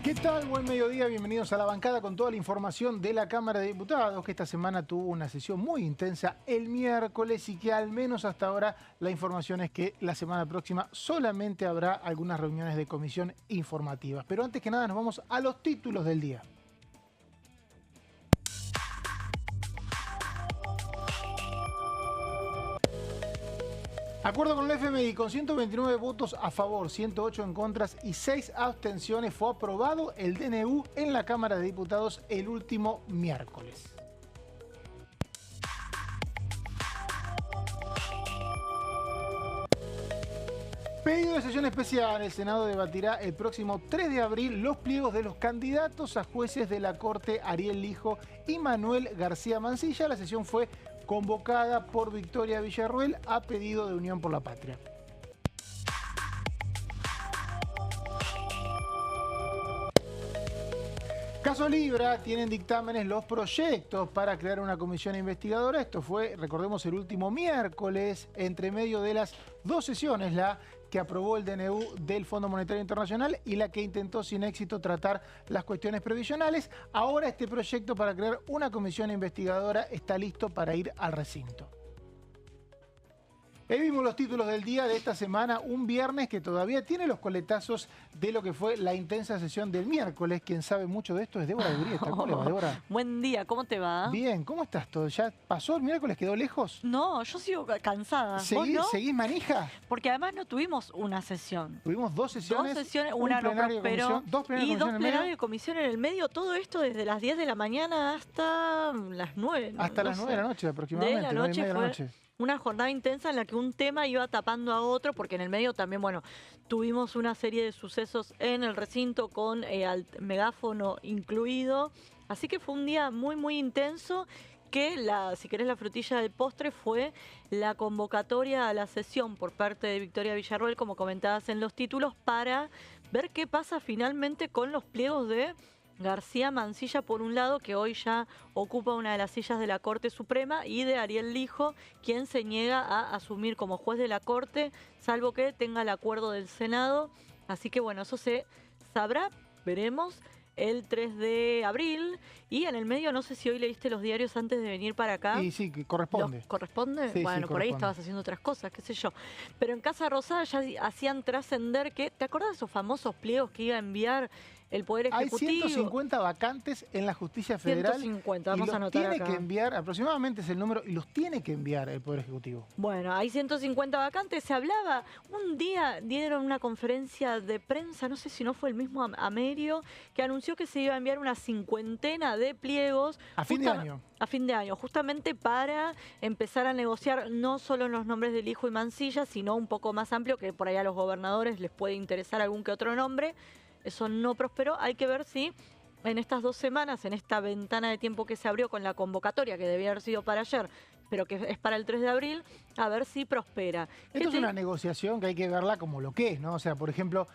¿Qué tal? Buen mediodía, bienvenidos a La Bancada con toda la información de la Cámara de Diputados, que esta semana tuvo una sesión muy intensa el miércoles y que al menos hasta ahora la información es que la semana próxima solamente habrá algunas reuniones de comisión informativas. Pero antes que nada nos vamos a los títulos del día. Acuerdo con el FMI, con 129 votos a favor, 108 en contras y 6 abstenciones, fue aprobado el DNU en la Cámara de Diputados el último miércoles. Pedido de sesión especial, el Senado debatirá el próximo 3 de abril los pliegos de los candidatos a jueces de la Corte Ariel Lijo y Manuel García Mansilla. La sesión fue convocada por Victoria Villarruel a pedido de Unión por la Patria. Caso Libra, tienen dictámenes los proyectos para crear una comisión investigadora. Esto fue, recordemos, el último miércoles, entre medio de las dos sesiones, la que aprobó el DNU del Fondo Monetario Internacional y la que intentó sin éxito tratar las cuestiones previsionales. Ahora este proyecto para crear una comisión investigadora está listo para ir al recinto. Ahí vimos los títulos del día de esta semana, un viernes que todavía tiene los coletazos de lo que fue la intensa sesión del miércoles. Quien sabe mucho de esto es Débora Urieta. ¿Cómo le va, Débora? Buen día, ¿cómo te va? Bien, ¿cómo estás todo? ¿Ya pasó el miércoles? ¿Quedó lejos? No, yo sigo cansada. ¿Vos no? ¿Seguís manija? Porque además no tuvimos una sesión. Tuvimos dos sesiones, una no prosperó dos plenarios de comisión en el medio. Todo esto desde las 10 de la mañana hasta las 9. Hasta las 9 de la noche aproximadamente. De la noche fue una jornada intensa en la que un tema iba tapando a otro, porque en el medio también, bueno, tuvimos una serie de sucesos en el recinto con el megáfono incluido. Así que fue un día muy, muy intenso que, si querés, la frutilla del postre fue la convocatoria a la sesión por parte de Victoria Villarruel, como comentabas en los títulos, para ver qué pasa finalmente con los pliegos de García Mansilla, por un lado, que hoy ya ocupa una de las sillas de la Corte Suprema, y de Ariel Lijo, quien se niega a asumir como juez de la Corte, salvo que tenga el acuerdo del Senado. Así que bueno, eso se sabrá, veremos, el 3 de abril. Y en el medio, no sé si hoy leíste los diarios antes de venir para acá. Sí, que corresponde. ¿Corresponde? Sí, bueno, sí, por ahí corresponde. estabas haciendo otras cosas, qué sé yo. Pero en Casa Rosada ya hacían trascender que, ¿te acordás de esos famosos pliegos que iba a enviar el Poder Ejecutivo? Hay 150 vacantes en la Justicia Federal. 150, vamos a anotar acá. Tiene que enviar, aproximadamente es el número, y los tiene que enviar el Poder Ejecutivo. Bueno, hay 150 vacantes, se hablaba. Un día dieron una conferencia de prensa, no sé si no fue el mismo Amerio, que anunció que se iba a enviar una cincuentena de pliegos. A fin de año. A fin de año, justamente para empezar a negociar no solo los nombres del Lijo y Mansilla, sino un poco más amplio, que por ahí a los gobernadores les puede interesar algún que otro nombre. Eso no prosperó. Hay que ver si en estas 2 semanas, en esta ventana de tiempo que se abrió con la convocatoria, que debía haber sido para ayer, pero que es para el 3 de abril, a ver si prospera. Esto es una negociación que hay que verla como lo que es, ¿no? O sea, por ejemplo,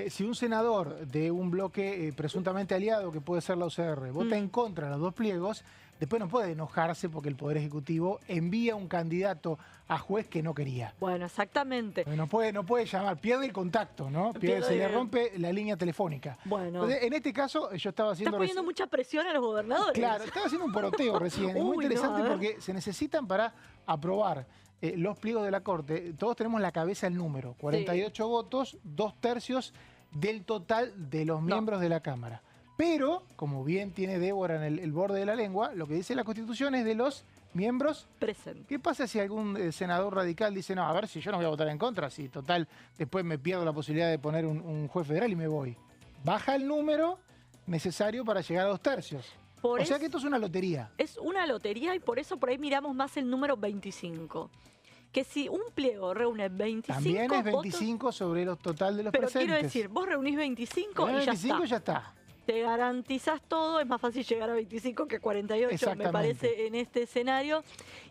si un senador de un bloque presuntamente aliado, que puede ser la UCR, vota en contra de los dos pliegos, después no puede enojarse porque el Poder Ejecutivo envía un candidato a juez que no quería. Bueno, exactamente. No puede llamar, pierde el contacto, ¿no? Se le rompe la línea telefónica. Bueno. Entonces, en este caso, yo estaba haciendo... Estás poniendo mucha presión a los gobernadores. Claro, estaba haciendo un poroteo recién. Es muy interesante porque se necesitan para aprobar los pliegos de la Corte. Todos tenemos en la cabeza el número, 48 votos, 2/3 del total de los miembros de la Cámara. Pero, como bien tiene Débora en el borde de la lengua, lo que dice la Constitución es de los miembros presentes. ¿Qué pasa si algún senador radical dice, no, a ver si yo no voy a votar en contra, si total después me pierdo la posibilidad de poner un juez federal y me voy? Baja el número necesario para llegar a 2/3. O sea que esto es una lotería. Es una lotería y por eso por ahí miramos más el número 25. Que si un pliego reúne 25 también es 25 votos, sobre el total de los presentes. Pero quiero decir, vos reunís 25 y ya está. Te garantizás todo, es más fácil llegar a 25 que 48, me parece, en este escenario.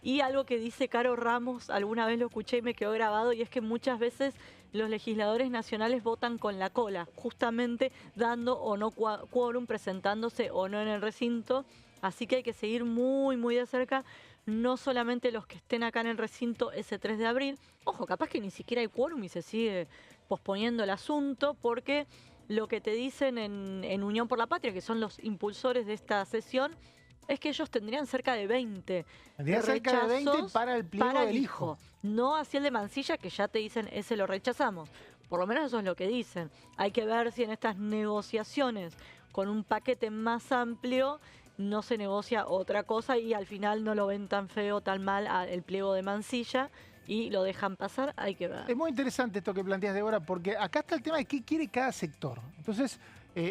Y algo que dice Caro Ramos, alguna vez lo escuché y me quedó grabado, y es que muchas veces los legisladores nacionales votan con la cola, justamente dando o no quórum, presentándose o no en el recinto. Así que hay que seguir muy, muy de cerca, no solamente los que estén acá en el recinto ese 3 de abril. Ojo, capaz que ni siquiera hay quórum y se sigue posponiendo el asunto, porque lo que te dicen en Unión por la Patria, que son los impulsores de esta sesión, es que ellos tendrían cerca de 20 Tendría cerca de 20 para el pliego para el del hijo. No así el de Mansilla, que ya te dicen, ese lo rechazamos. Por lo menos eso es lo que dicen. Hay que ver si en estas negociaciones con un paquete más amplio no se negocia otra cosa y al final no lo ven tan feo, tan mal el pliego de Mansilla y lo dejan pasar. Hay que ver. Es muy interesante esto que planteas, Débora, porque acá está el tema de qué quiere cada sector. Entonces,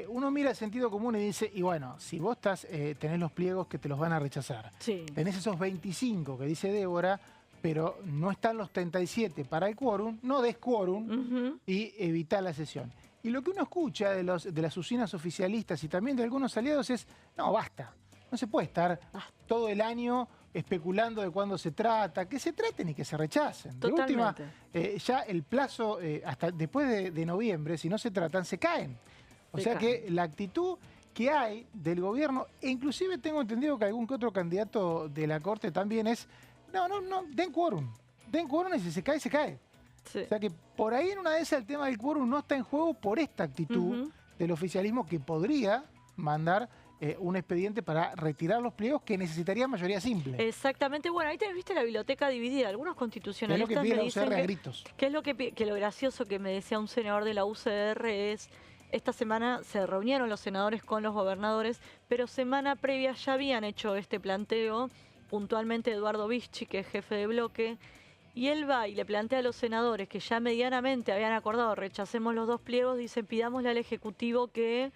uno mira el sentido común y dice, y bueno, si vos tenés los pliegos que te los van a rechazar, Sí. tenés esos 25 que dice Débora, pero no están los 37 para el quórum, no des quórum y evitá la sesión. Y lo que uno escucha de las usinas oficialistas y también de algunos aliados es, no, basta, no se puede estar todo el año especulando de cuándo se trata, que se traten y que se rechacen. De última, ya el plazo, hasta después de noviembre, si no se tratan, se caen. O sea que la actitud que hay del gobierno, e inclusive tengo entendido que algún que otro candidato de la Corte también es, no, den quórum y si se cae, se cae. Sí. O sea que por ahí en una de esas el tema del quórum no está en juego por esta actitud del oficialismo que podría mandar un expediente para retirar los pliegos que necesitaría mayoría simple. Exactamente. Bueno, ahí viste la biblioteca dividida. Algunos constitucionalistas es lo que pide me la dicen UCR a gritos. que es lo gracioso que me decía un senador de la UCR es, esta semana se reunieron los senadores con los gobernadores, pero semana previa ya habían hecho este planteo, puntualmente Eduardo Vicchi, que es jefe de bloque, y él va y le plantea a los senadores que ya medianamente habían acordado, rechacemos los 2 pliegos, dicen pidámosle al Ejecutivo que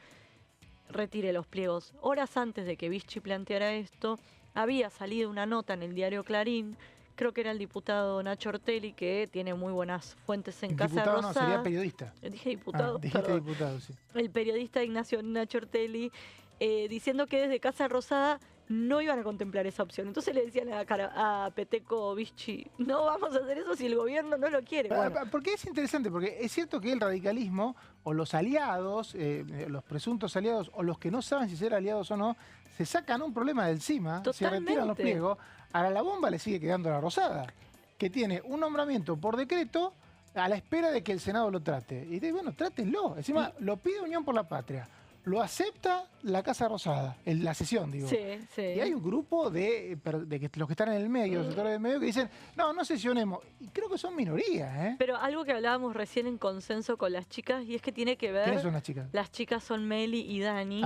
retire los pliegos. Horas antes de que Vicchi planteara esto, había salido una nota en el diario Clarín, creo que era el diputado Nacho Ortelli, que tiene muy buenas fuentes en Casa Rosada. No, sería periodista. Dije diputado. Dijiste diputado, sí. El periodista Ignacio Nacho Ortelli, diciendo que desde Casa Rosada no iban a contemplar esa opción. Entonces le decían a Peteco Vicchi, no vamos a hacer eso si el gobierno no lo quiere. Bueno. Porque es interesante, porque es cierto que el radicalismo, o los aliados, los presuntos aliados, o los que no saben si ser aliados o no, se sacan un problema de encima, se retiran los pliegos. Ahora la bomba le sigue quedando a la Rosada, que tiene un nombramiento por decreto a la espera de que el Senado lo trate. Y bueno, trátenlo. Encima lo pide Unión por la Patria. Lo acepta la Casa Rosada, en la sesión, digo. Sí, sí. Y hay un grupo de los que están en el medio, los sectores del medio, que dicen, no sesionemos. Y creo que son minorías, ¿eh? Pero algo que hablábamos recién en consenso con las chicas, y es que tiene que ver... ¿Quiénes son las chicas? Las chicas son Meli y Dani.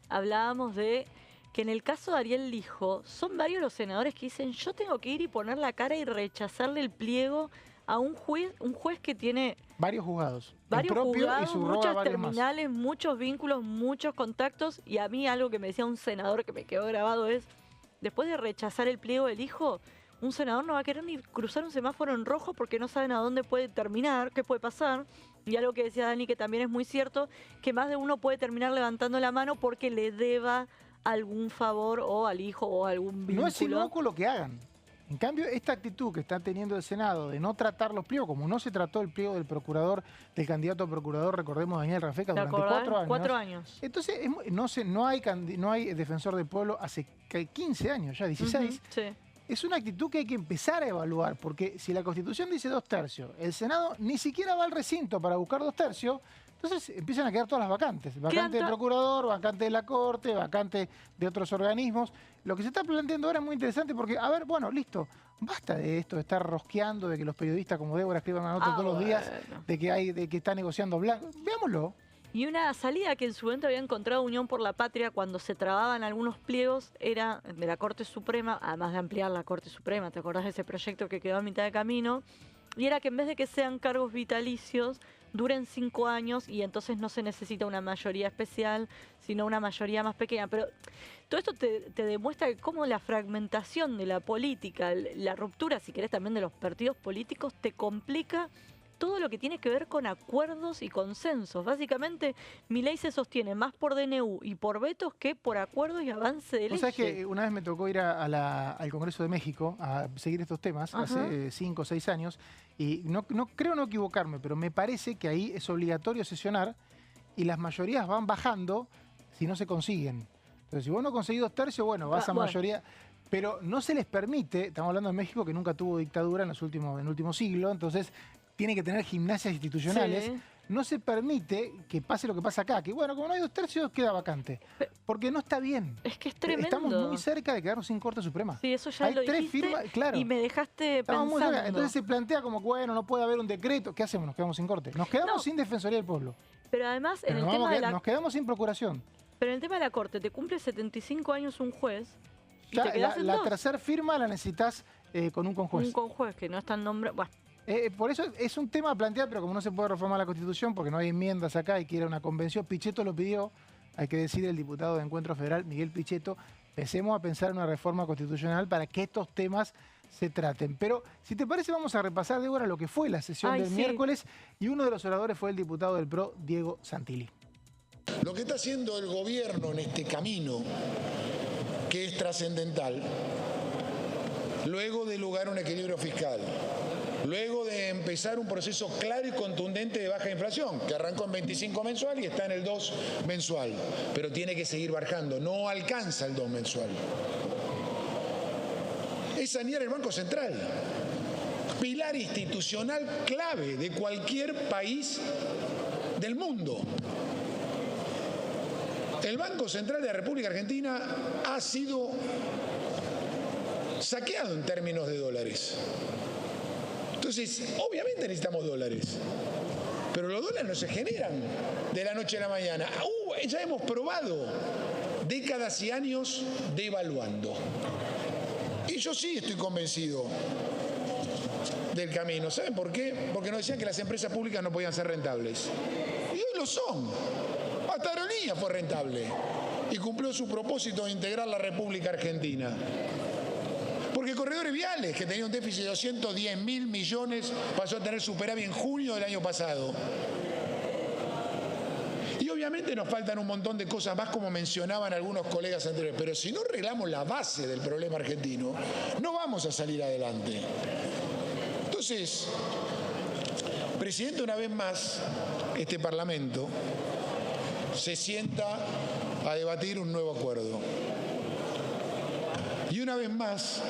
Hablábamos de que en el caso de Ariel Lijo, son varios los senadores que dicen, yo tengo que ir y poner la cara y rechazarle el pliego a un juez que tiene... Varios juzgados. Varios juzgados, y su muchas terminales, muchos vínculos, muchos contactos. Y a mí algo que me decía un senador que me quedó grabado es, después de rechazar el pliego del hijo, un senador no va a querer ni cruzar un semáforo en rojo porque no saben a dónde puede terminar, qué puede pasar. Y algo que decía Dani, que también es muy cierto, que más de uno puede terminar levantando la mano porque le deba algún favor o al hijo o algún vínculo. No es inocuo lo que hagan. En cambio, esta actitud que está teniendo el Senado de no tratar los pliegos, como no se trató el pliego del procurador, del candidato a procurador, recordemos, Daniel Rafecas, durante 4 años. 4 años. Entonces, no hay defensor del pueblo hace 15 años, ya 16. Sí. Es una actitud que hay que empezar a evaluar, porque si la Constitución dice 2/3, el Senado ni siquiera va al recinto para buscar 2/3, entonces empiezan a quedar todas las vacantes. Vacante del procurador, vacante de la Corte, vacante de otros organismos. Lo que se está planteando ahora es muy interesante porque, a ver, bueno, listo, basta de esto, de estar rosqueando, de que los periodistas como Débora escriban una nota todos los días, de que está negociando blanco. Veámoslo. Y una salida que en su momento había encontrado Unión por la Patria cuando se trababan algunos pliegos era de la Corte Suprema, además de ampliar la Corte Suprema, ¿te acordás de ese proyecto que quedó a mitad de camino? Y era que en vez de que sean cargos vitalicios, duren 5 años y entonces no se necesita una mayoría especial, sino una mayoría más pequeña. Pero todo esto te demuestra cómo la fragmentación de la política, la ruptura, si querés, también de los partidos políticos, te complica todo lo que tiene que ver con acuerdos y consensos. Básicamente, Milei se sostiene más por DNU y por vetos que por acuerdos y avance de leyes. ¿Sabes que una vez me tocó ir al Congreso de México a seguir estos temas, hace 5 o 6 años, y no creo no equivocarme, pero me parece que ahí es obligatorio sesionar y las mayorías van bajando si no se consiguen. Entonces, si vos no conseguís 2/3, bueno, vas a mayoría... Pero no se les permite, estamos hablando de México que nunca tuvo dictadura en el último siglo, entonces... Tiene que tener gimnasias institucionales. Sí. no se permite que pase lo que pasa acá, que bueno, como no hay 2/3 queda vacante, porque no está bien. Es que es tremendo. Estamos muy cerca de quedarnos sin Corte Suprema. Sí, eso ya hay lo 3 dijiste firmas, claro. Y me dejaste Estamos muy cerca. pensando. Entonces se plantea como, bueno, no puede haber un decreto. ¿Qué hacemos? Nos quedamos sin Corte. Nos quedamos sin Defensoría del Pueblo. Pero además, Pero en el tema de nos quedamos sin Procuración. Pero en el tema de la Corte, te cumple 75 años un juez y Ya, te quedás en la dos. tercera firma la necesitas con un conjuez. Un conjuez que no está en nombre... Bueno, por eso es un tema a plantear, pero como no se puede reformar la Constitución, porque no hay enmiendas acá y quiere una convención, Pichetto lo pidió, hay que decir, el diputado de Encuentro Federal, Miguel Pichetto, empecemos a pensar en una reforma constitucional para que estos temas se traten. Pero, si te parece, vamos a repasar, Débora, lo que fue la sesión del miércoles, y uno de los oradores fue el diputado del PRO, Diego Santilli. Lo que está haciendo el gobierno en este camino, que es trascendental, luego de lograr un equilibrio fiscal, luego de empezar un proceso claro y contundente de baja inflación, que arrancó en 25 mensual y está en el 2 mensual, pero tiene que seguir bajando, no alcanza el 2 mensual. Es sanear el Banco Central, pilar institucional clave de cualquier país del mundo. El Banco Central de la República Argentina ha sido saqueado en términos de dólares. Entonces, obviamente necesitamos dólares, pero los dólares no se generan de la noche a la mañana. Ya hemos probado décadas y años devaluando. Y yo sí estoy convencido del camino. ¿Saben por qué? Porque nos decían que las empresas públicas no podían ser rentables. Y hoy lo son. Hasta Aerolíneas fue rentable y cumplió su propósito de integrar la República Argentina. Porque Corredores Viales, que tenía un déficit de 210.000 millones, pasó a tener superávit en junio del año pasado. Y obviamente nos faltan un montón de cosas más, como mencionaban algunos colegas anteriores, pero si no arreglamos la base del problema argentino, no vamos a salir adelante. Entonces, presidente, una vez más, este Parlamento se sienta a debatir un nuevo acuerdo. Y una vez más,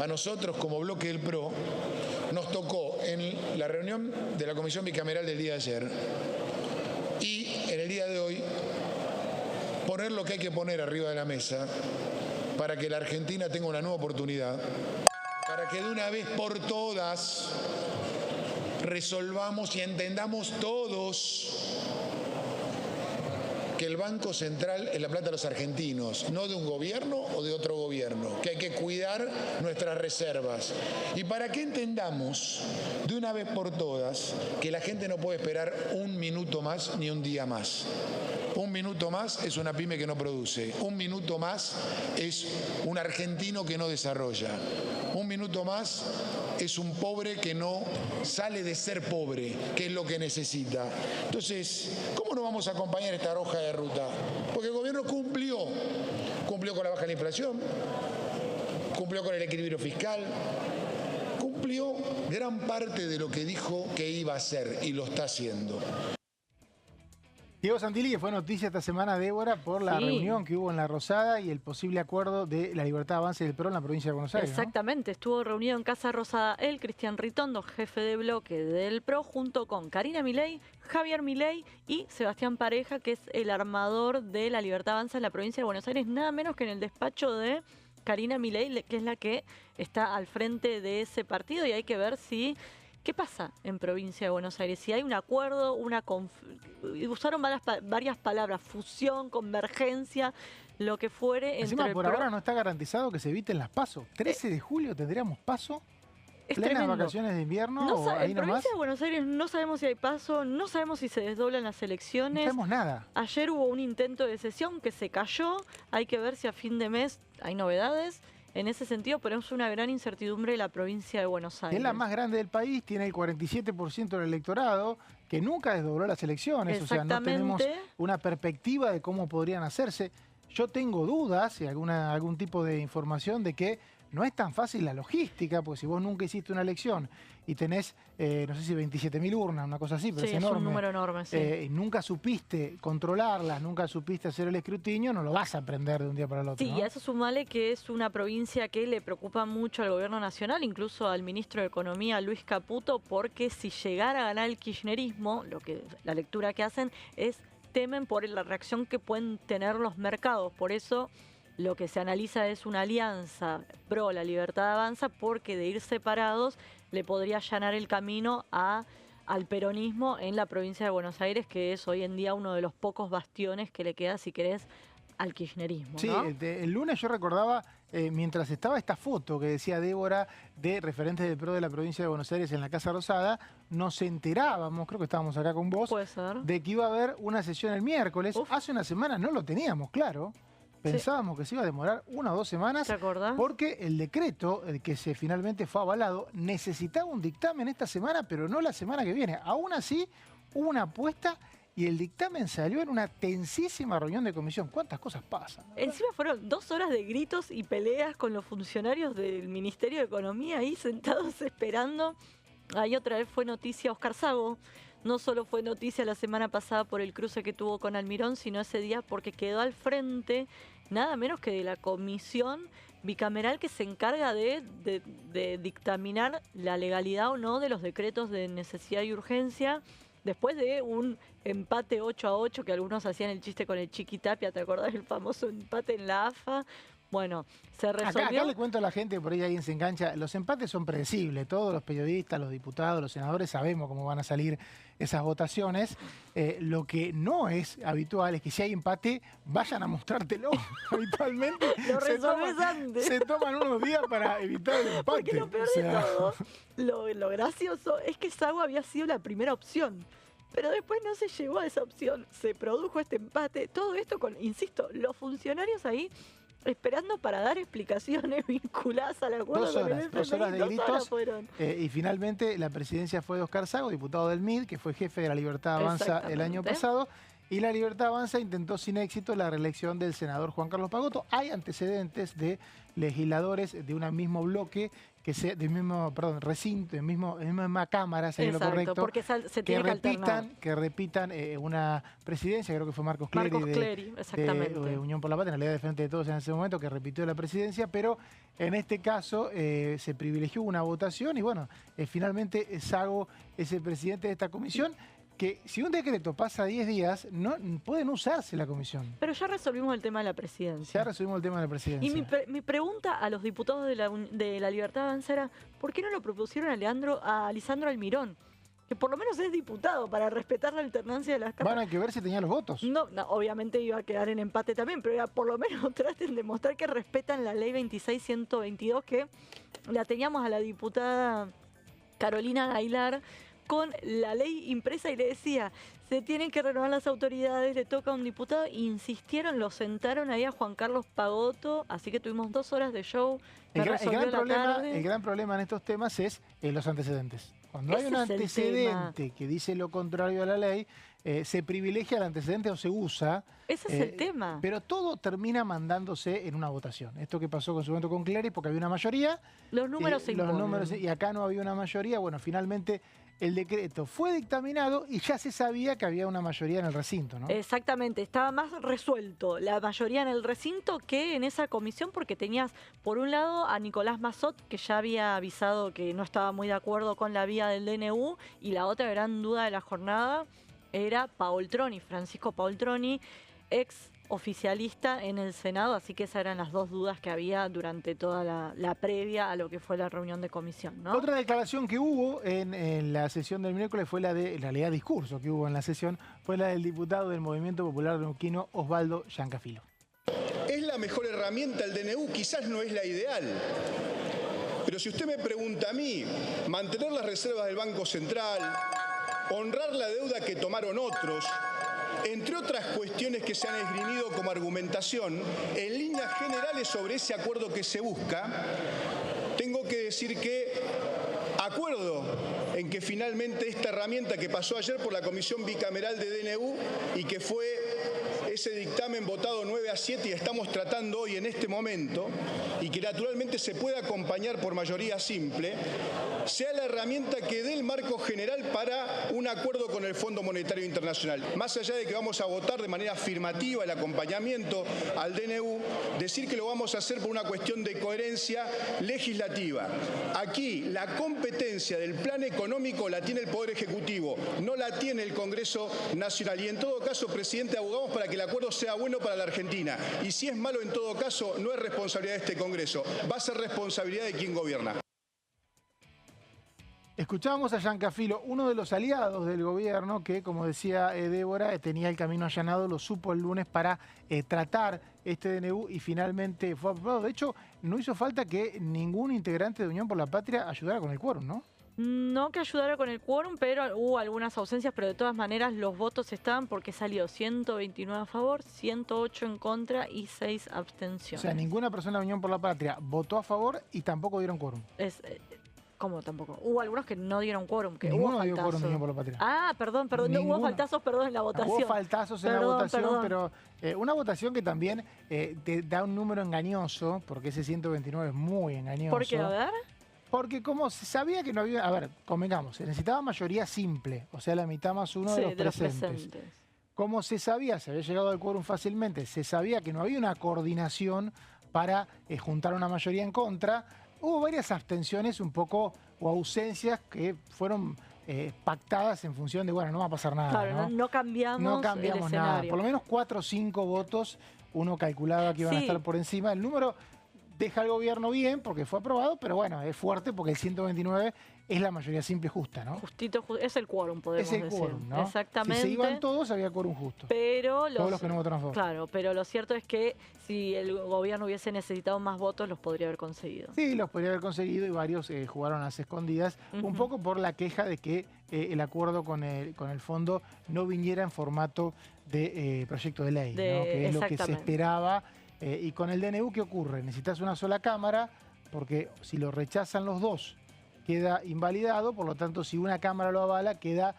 a nosotros como bloque del PRO, nos tocó en la reunión de la Comisión Bicameral del día de ayer y en el día de hoy poner lo que hay que poner arriba de la mesa para que la Argentina tenga una nueva oportunidad, para que de una vez por todas resolvamos y entendamos todos que el Banco Central es la plata de los argentinos, no de un gobierno o de otro gobierno, que hay que cuidar nuestras reservas. Y para que entendamos de una vez por todas que la gente no puede esperar un minuto más ni un día más. Un minuto más es una pyme que no produce. Un minuto más es un argentino que no desarrolla. Un minuto más es un pobre que no sale de ser pobre, que es lo que necesita. Entonces, ¿cómo no vamos a acompañar esta hoja de ruta? Porque el gobierno cumplió con la baja de la inflación, cumplió con el equilibrio fiscal, cumplió gran parte de lo que dijo que iba a hacer y lo está haciendo. Diego Santilli, que fue noticia esta semana, Débora, por la reunión que hubo en La Rosada y el posible acuerdo de la Libertad Avanza del PRO en la provincia de Buenos Aires. Exactamente, ¿no? Estuvo reunido en Casa Rosada él, Cristian Ritondo, jefe de bloque del PRO, junto con Karina Milei, Javier Milei y Sebastián Pareja, que es el armador de la Libertad Avanza en la provincia de Buenos Aires, nada menos que en el despacho de Karina Milei, que es la que está al frente de ese partido, y hay que ver si... ¿Qué pasa en provincia de Buenos Aires? Si hay un acuerdo, usaron varias palabras, fusión, convergencia, lo que fuere. Encima, por ahora no está garantizado que se eviten las PASO. 13 de julio tendríamos PASO. ¿Plenas vacaciones de invierno? No, ahí en nomás. provincia de Buenos Aires no sabemos si hay PASO, no sabemos si se desdoblan las elecciones. No sabemos nada. Ayer hubo un intento de sesión que se cayó. Hay que ver si a fin de mes hay novedades en ese sentido, pero es una gran incertidumbre de la provincia de Buenos Aires. Es la más grande del país, tiene el 47% del electorado, que nunca desdobló las elecciones, o sea, no tenemos una perspectiva de cómo podrían hacerse. Yo tengo dudas y algún tipo de información de que no es tan fácil la logística, porque si vos nunca hiciste una elección y tenés, no sé si 27.000 urnas, una cosa así, pero Sí, es enorme. un número enorme, sí. Nunca supiste controlarlas, nunca supiste hacer el escrutinio, no lo vas a aprender de un día para el otro. Sí, ¿no? y a eso sumale que es una provincia que le preocupa mucho al gobierno nacional, incluso al ministro de Economía, Luis Caputo, porque si llegara a ganar el kirchnerismo, la lectura que hacen es temen por la reacción que pueden tener los mercados. Por eso lo que se analiza es una alianza pro la Libertad Avanza, porque de ir separados le podría allanar el camino al peronismo en la provincia de Buenos Aires, que es hoy en día uno de los pocos bastiones que le queda, si querés, al kirchnerismo, Sí, ¿no? el lunes yo recordaba, mientras estaba esta foto que decía Débora de referentes del PRO de la provincia de Buenos Aires en la Casa Rosada, nos enterábamos, creo que estábamos acá con vos, Puede ser. de que iba a haber una sesión el miércoles. Uf. Hace una semana no lo teníamos claro. Pensábamos que se iba a demorar 1 o 2 semanas. ¿Te acordás? Porque el decreto, el que finalmente fue avalado, necesitaba un dictamen esta semana, pero no la semana que viene. Aún así, hubo una apuesta y el dictamen salió en una tensísima reunión de comisión. ¿Cuántas cosas pasan? Encima fueron 2 horas de gritos y peleas con los funcionarios del Ministerio de Economía ahí sentados esperando. Ahí otra vez fue noticia Oscar Sago. No solo fue noticia la semana pasada por el cruce que tuvo con Almirón, sino ese día porque quedó al frente nada menos que de la comisión bicameral que se encarga de dictaminar la legalidad o no de los decretos de necesidad y urgencia. Después de un empate 8-8, que algunos hacían el chiste con el Chiqui Tapia, ¿te acordás del famoso empate en la AFA? Bueno, se resolvió. Acá le cuento a la gente, por ahí alguien se engancha, los empates son predecibles, todos los periodistas, los diputados, los senadores sabemos cómo van a salir esas votaciones. Lo que no es habitual es que si hay empate, vayan a mostrártelo. Habitualmente Lo resolvés antes. se toman unos días para evitar el empate. Porque lo peor de todo, lo gracioso, es que Sago había sido la primera opción. Pero después no se llegó a esa opción. Se produjo este empate. Todo esto con, insisto, los funcionarios ahí esperando para dar explicaciones vinculadas al acuerdo 2 con horas, el 2 horas de 2 horas gritos. fueron. Y finalmente la presidencia fue de Oscar Sago, diputado del MID, que fue jefe de la Libertad Avanza el año Exactamente. pasado. Y la Libertad Avanza intentó sin éxito la reelección del senador Juan Carlos Pagotto. Hay antecedentes de legisladores de un mismo bloque, del mismo, recinto, de misma cámara, sería lo Exacto, correcto, porque se tiene que alternar. que repitan una presidencia, creo que fue Marcos Clery, Marcos Clery, exactamente. de Unión por la Patria, en realidad de Frente de Todos en ese momento, que repitió la presidencia, pero en este caso se privilegió una votación y bueno, finalmente Sago es el presidente de esta comisión, que si un decreto pasa 10 días, no pueden usarse la comisión. Pero ya resolvimos el tema de la presidencia. Ya resolvimos el tema de la presidencia. Y mi pregunta a los diputados de la Libertad Avanza era, ¿por qué no lo propusieron a Lisandro Almirón? Que por lo menos es diputado, para respetar la alternancia de las cámaras. Bueno, hay que ver si tenía los votos. No, obviamente iba a quedar en empate también, pero era, por lo menos traten de mostrar que respetan la ley 26.122, que la teníamos a la diputada Carolina Aguilar con la ley impresa y le decía, se tienen que renovar las autoridades, le toca a un diputado, insistieron, lo sentaron ahí a Juan Carlos Pagotto, así que tuvimos 2 horas de show. El gran problema en estos temas es los antecedentes. Cuando hay un antecedente que dice lo contrario a la ley, se privilegia el antecedente o se usa. Ese es el tema. Pero todo termina mandándose en una votación. Esto que pasó con su momento con Clery, porque había una mayoría. Los números se imponen. Y acá no había una mayoría. Bueno, finalmente el decreto fue dictaminado y ya se sabía que había una mayoría en el recinto, ¿no? Exactamente, estaba más resuelto la mayoría en el recinto que en esa comisión, porque tenías por un lado a Nicolás Mazzot, que ya había avisado que no estaba muy de acuerdo con la vía del DNU, y la otra gran duda de la jornada era Paoltroni, Francisco Paoltroni, ex oficialista en el Senado, así que esas eran las 2 dudas que había durante toda la previa a lo que fue la reunión de comisión, ¿no? Otra declaración que hubo en la sesión del miércoles fue la de, en realidad discurso que hubo en la sesión, fue la del diputado del Movimiento Popular Neuquino, Osvaldo Giancafilo. Es la mejor herramienta el DNU, quizás no es la ideal. Pero si usted me pregunta a mí, mantener las reservas del Banco Central, honrar la deuda que tomaron otros, entre otras cuestiones que se han esgrimido como argumentación, en líneas generales sobre ese acuerdo que se busca, tengo que decir que acuerdo en que finalmente esta herramienta que pasó ayer por la Comisión Bicameral de DNU y que fue ese dictamen votado 9-7 y estamos tratando hoy en este momento, y que naturalmente se puede acompañar por mayoría simple, sea la herramienta que dé el marco general para un acuerdo con el Fondo Monetario Internacional. Más allá de que vamos a votar de manera afirmativa el acompañamiento al DNU, decir que lo vamos a hacer por una cuestión de coherencia legislativa. Aquí la competencia del plan económico la tiene el Poder Ejecutivo, no la tiene el Congreso Nacional. Y en todo caso, presidente, abogamos para que el acuerdo sea bueno para la Argentina. Y si es malo, en todo caso, no es responsabilidad de este Congreso, va a ser responsabilidad de quien gobierna. Escuchábamos a Giancafilo, uno de los aliados del gobierno que, como decía Débora, tenía el camino allanado, lo supo el lunes para tratar este DNU y finalmente fue aprobado. De hecho, no hizo falta que ningún integrante de Unión por la Patria ayudara con el quórum, ¿no? No que ayudara con el quórum, pero hubo algunas ausencias, pero de todas maneras los votos estaban porque salió 129 a favor, 108 en contra y 6 abstenciones. O sea, ninguna persona de Unión por la Patria votó a favor y tampoco dieron quórum. ¿Cómo tampoco? Hubo algunos que no dieron quórum, que Ninguno hubo dio faltazos. quórum de Unión por la Patria. Ah, perdón, no hubo faltazos, perdón, en la votación. Hubo faltazos en la votación, pero una votación que también te da un número engañoso, porque ese 129 es muy engañoso. ¿Por qué? A ver. Porque como se sabía que no había... A ver, convengamos, se necesitaba mayoría simple, o sea, la mitad más uno de los presentes. Como se sabía, se había llegado al quórum fácilmente, se sabía que no había una coordinación para juntar una mayoría en contra. Hubo varias abstenciones un poco o ausencias que fueron pactadas en función de, bueno, no va a pasar nada. Claro, no cambiamos el nada. Por lo menos 4 o 5 votos uno calculaba que iban a estar por encima. El número deja al gobierno bien porque fue aprobado, pero bueno, es fuerte porque el 129 es la mayoría simple justa, ¿no? Justito, es el quórum, podemos decir. Es el quórum, ¿no? Exactamente. Si se iban todos, había quórum justo. Pero todos los que no votaron a favor. Claro, pero lo cierto es que si el gobierno hubiese necesitado más votos, los podría haber conseguido. Sí, los podría haber conseguido y varios jugaron a las escondidas, un poco por la queja de que el acuerdo con el fondo no viniera en formato de proyecto de ley, ¿no? Que es lo que se esperaba. Y con el DNU, ¿qué ocurre? Necesitas una sola cámara, porque si lo rechazan los dos, queda invalidado, por lo tanto, si una cámara lo avala, queda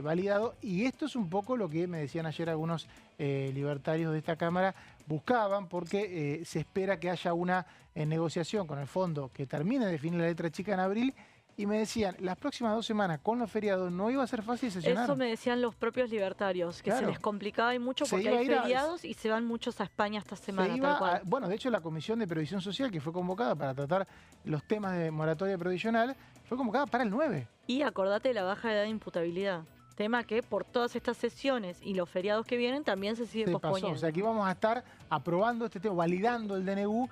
validado. Y esto es un poco lo que me decían ayer algunos libertarios de esta Cámara, buscaban, porque se espera que haya una negociación con el fondo que termine de definir la letra chica en abril. Y me decían, las próximas 2 semanas con los feriados no iba a ser fácil sesionar. Eso me decían los propios libertarios, que se les complicaba y mucho porque hay feriados y se van muchos a España esta semana. Bueno, de hecho la Comisión de Previsión Social, que fue convocada para tratar los temas de moratoria previsional, fue convocada para el 9. Y acordate de la baja edad de imputabilidad. Tema que por todas estas sesiones y los feriados que vienen también se sigue posponiendo. O sea, aquí vamos a estar aprobando este tema, validando el DNU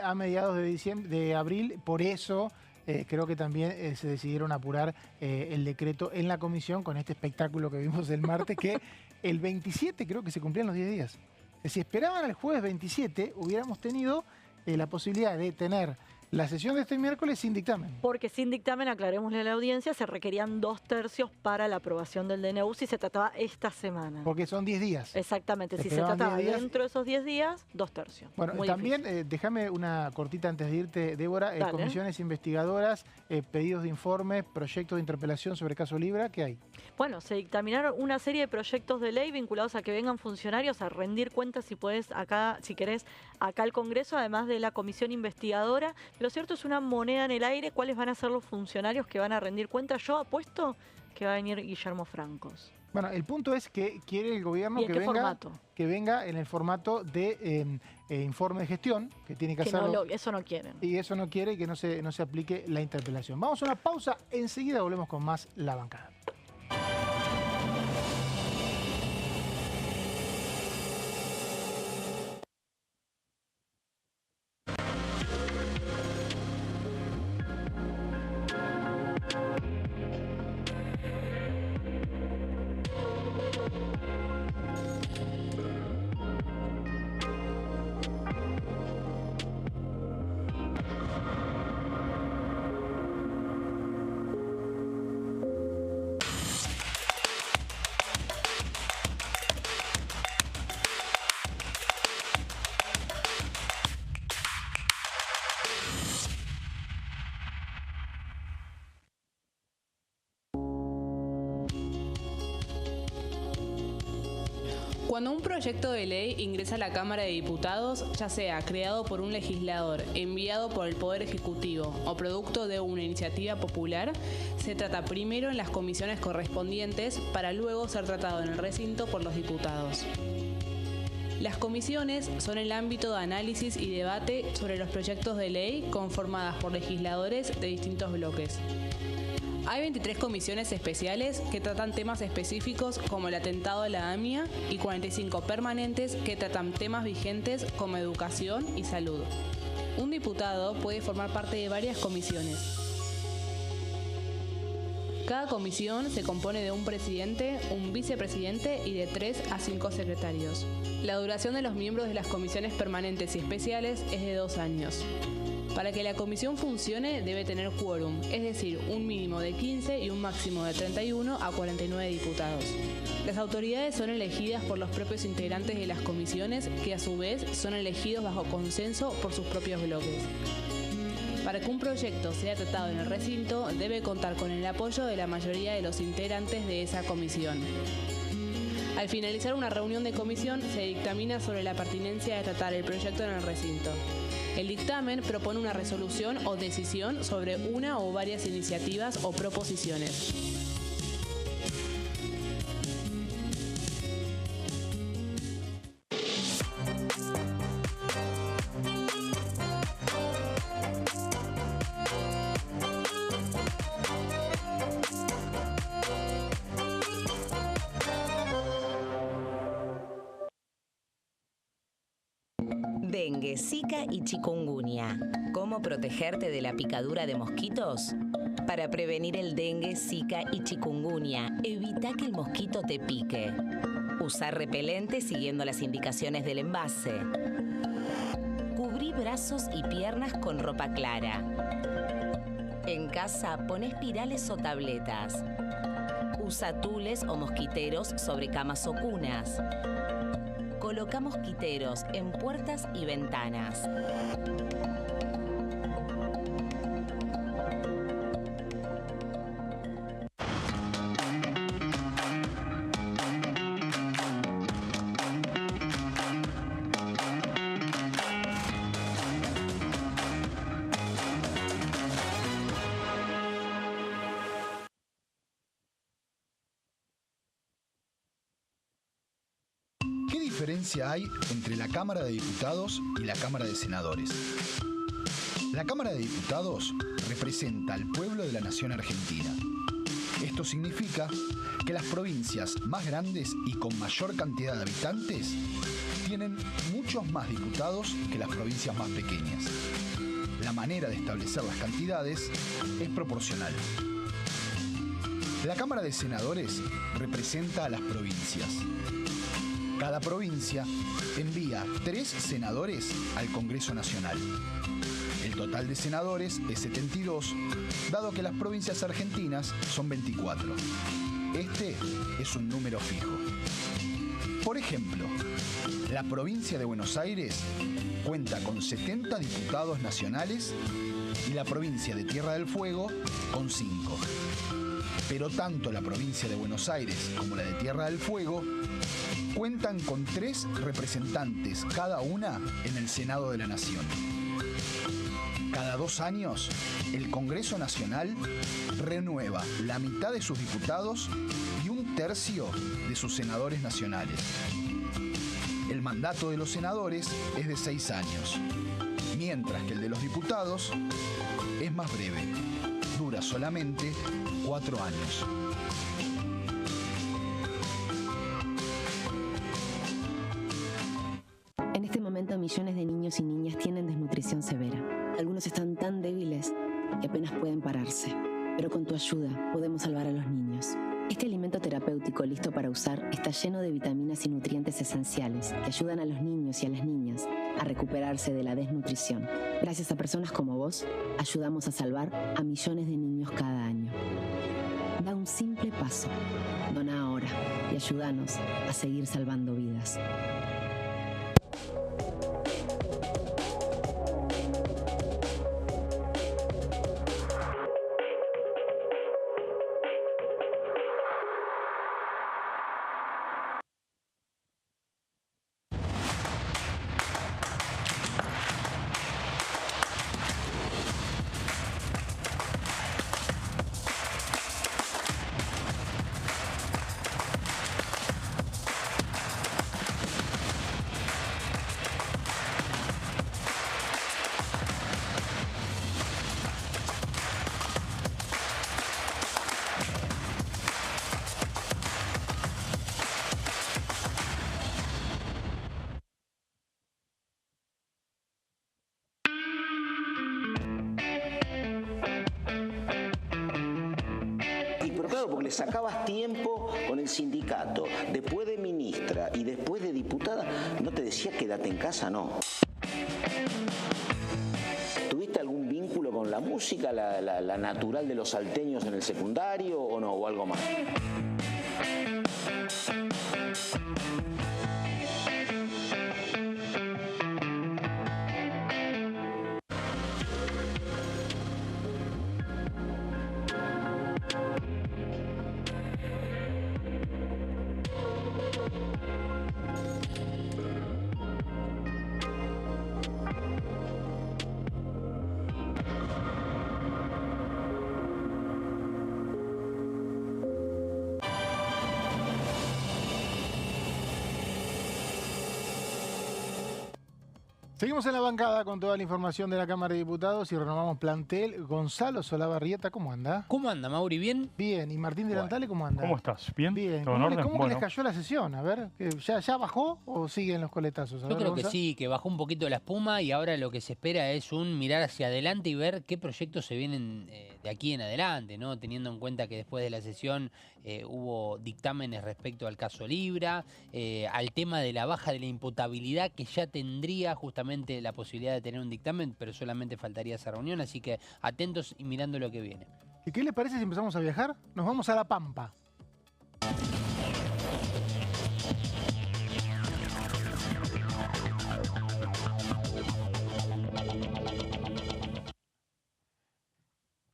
a mediados de abril, por eso... creo que también se decidieron apurar el decreto en la comisión con este espectáculo que vimos el martes, que el 27 creo que se cumplían los 10 días. Si esperaban al jueves 27, hubiéramos tenido la posibilidad de tener la sesión de este miércoles sin dictamen. Porque sin dictamen, aclarémosle a la audiencia, se requerían 2/3 para la aprobación del DNU si se trataba esta semana. Porque son 10 días. Exactamente, si se trataba dentro de esos 10 días, 2/3. Bueno, muy también déjame una cortita antes de irte, Débora. Comisiones investigadoras, pedidos de informes, proyectos de interpelación sobre caso Libra, ¿qué hay? Bueno, se dictaminaron una serie de proyectos de ley vinculados a que vengan funcionarios a rendir cuentas si querés, acá al Congreso, además de la comisión investigadora. Lo cierto es una moneda en el aire. ¿Cuáles van a ser los funcionarios que van a rendir cuentas? Yo apuesto que va a venir Guillermo Francos. Bueno, el punto es que quiere el gobierno que venga en el formato de informe de gestión, que tiene que hacerlo. Eso no quieren. Y eso no quiere y que no se aplique la interpelación. Vamos a una pausa, enseguida volvemos con más La Bancada. Cuando un proyecto de ley ingresa a la Cámara de Diputados, ya sea creado por un legislador, enviado por el Poder Ejecutivo o producto de una iniciativa popular, se trata primero en las comisiones correspondientes para luego ser tratado en el recinto por los diputados. Las comisiones son el ámbito de análisis y debate sobre los proyectos de ley conformadas por legisladores de distintos bloques. Hay 23 comisiones especiales que tratan temas específicos como el atentado de la AMIA y 45 permanentes que tratan temas vigentes como educación y salud. Un diputado puede formar parte de varias comisiones. Cada comisión se compone de un presidente, un vicepresidente y de 3 a 5 secretarios. La duración de los miembros de las comisiones permanentes y especiales es de 2 años. Para que la comisión funcione debe tener quórum, es decir, un mínimo de 15 y un máximo de 31 a 49 diputados. Las autoridades son elegidas por los propios integrantes de las comisiones, que a su vez son elegidos bajo consenso por sus propios bloques. Para que un proyecto sea tratado en el recinto, debe contar con el apoyo de la mayoría de los integrantes de esa comisión. Al finalizar una reunión de comisión, se dictamina sobre la pertinencia de tratar el proyecto en el recinto. El dictamen propone una resolución o decisión sobre una o varias iniciativas o proposiciones. Dengue, Zika y chikungunya. ¿Cómo protegerte de la picadura de mosquitos? Para prevenir el dengue, Zika y chikungunya, evita que el mosquito te pique. Usar repelente siguiendo las indicaciones del envase. Cubrí brazos y piernas con ropa clara. En casa, pon espirales o tabletas. Usa tules o mosquiteros sobre camas o cunas. Coloca mosquiteros en puertas y ventanas. ¿Qué diferencia hay entre la Cámara de Diputados y la Cámara de Senadores? La Cámara de Diputados representa al pueblo de la nación argentina. Esto significa que las provincias más grandes y con mayor cantidad de habitantes tienen muchos más diputados que las provincias más pequeñas. La manera de establecer las cantidades es proporcional. La Cámara de Senadores representa a las provincias. Cada provincia envía 3 senadores al Congreso Nacional. El total de senadores es 72, dado que las provincias argentinas son 24. Este es un número fijo. Por ejemplo, la provincia de Buenos Aires cuenta con 70 diputados nacionales y la provincia de Tierra del Fuego con 5. Pero tanto la provincia de Buenos Aires como la de Tierra del Fuego cuentan con 3 representantes cada una en el Senado de la Nación. Cada 2 años, el Congreso Nacional renueva la mitad de sus diputados y 1/3 de sus senadores nacionales. El mandato de los senadores es de 6 años, mientras que el de los diputados es más breve, dura solamente 4 años. En este momento millones de niños y niñas tienen desnutrición severa. Algunos están tan débiles que apenas pueden pararse. Pero con tu ayuda podemos salvar a los niños. Este alimento terapéutico listo para usar está lleno de vitaminas y nutrientes esenciales que ayudan a los niños y a las niñas a recuperarse de la desnutrición. Gracias a personas como vos, ayudamos a salvar a millones de niños cada año. Da un simple paso. Dona ahora y ayúdanos a seguir salvando vidas. le sacabas tiempo con el sindicato, después de ministra y después de diputada, no te decía quédate en casa, no. ¿Tuviste algún vínculo con la música, la natural de los salteños en el secundario o no, o algo más? Seguimos en la bancada con toda la información de la Cámara de Diputados y renovamos plantel. Gonzalo Solabarrieta, ¿cómo anda? ¿Cómo anda, Mauri? ¿Bien? Bien. ¿Y Martín Delantale, cómo anda? ¿Cómo estás? ¿Bien? Bien. ¿Todo en orden? ¿Cómo les cayó la sesión? A ver, ¿ya bajó o siguen los coletazos? Yo creo que sí, que bajó un poquito la espuma y ahora lo que se espera es un mirar hacia adelante y ver qué proyectos se vienen de aquí en adelante, ¿no? Teniendo en cuenta que después de la sesión hubo dictámenes respecto al caso Libra, al tema de la baja de la imputabilidad, que ya tendría justamente la posibilidad de tener un dictamen, pero solamente faltaría esa reunión, así que atentos y mirando lo que viene. ¿Y qué les parece si empezamos a viajar? Nos vamos a La Pampa.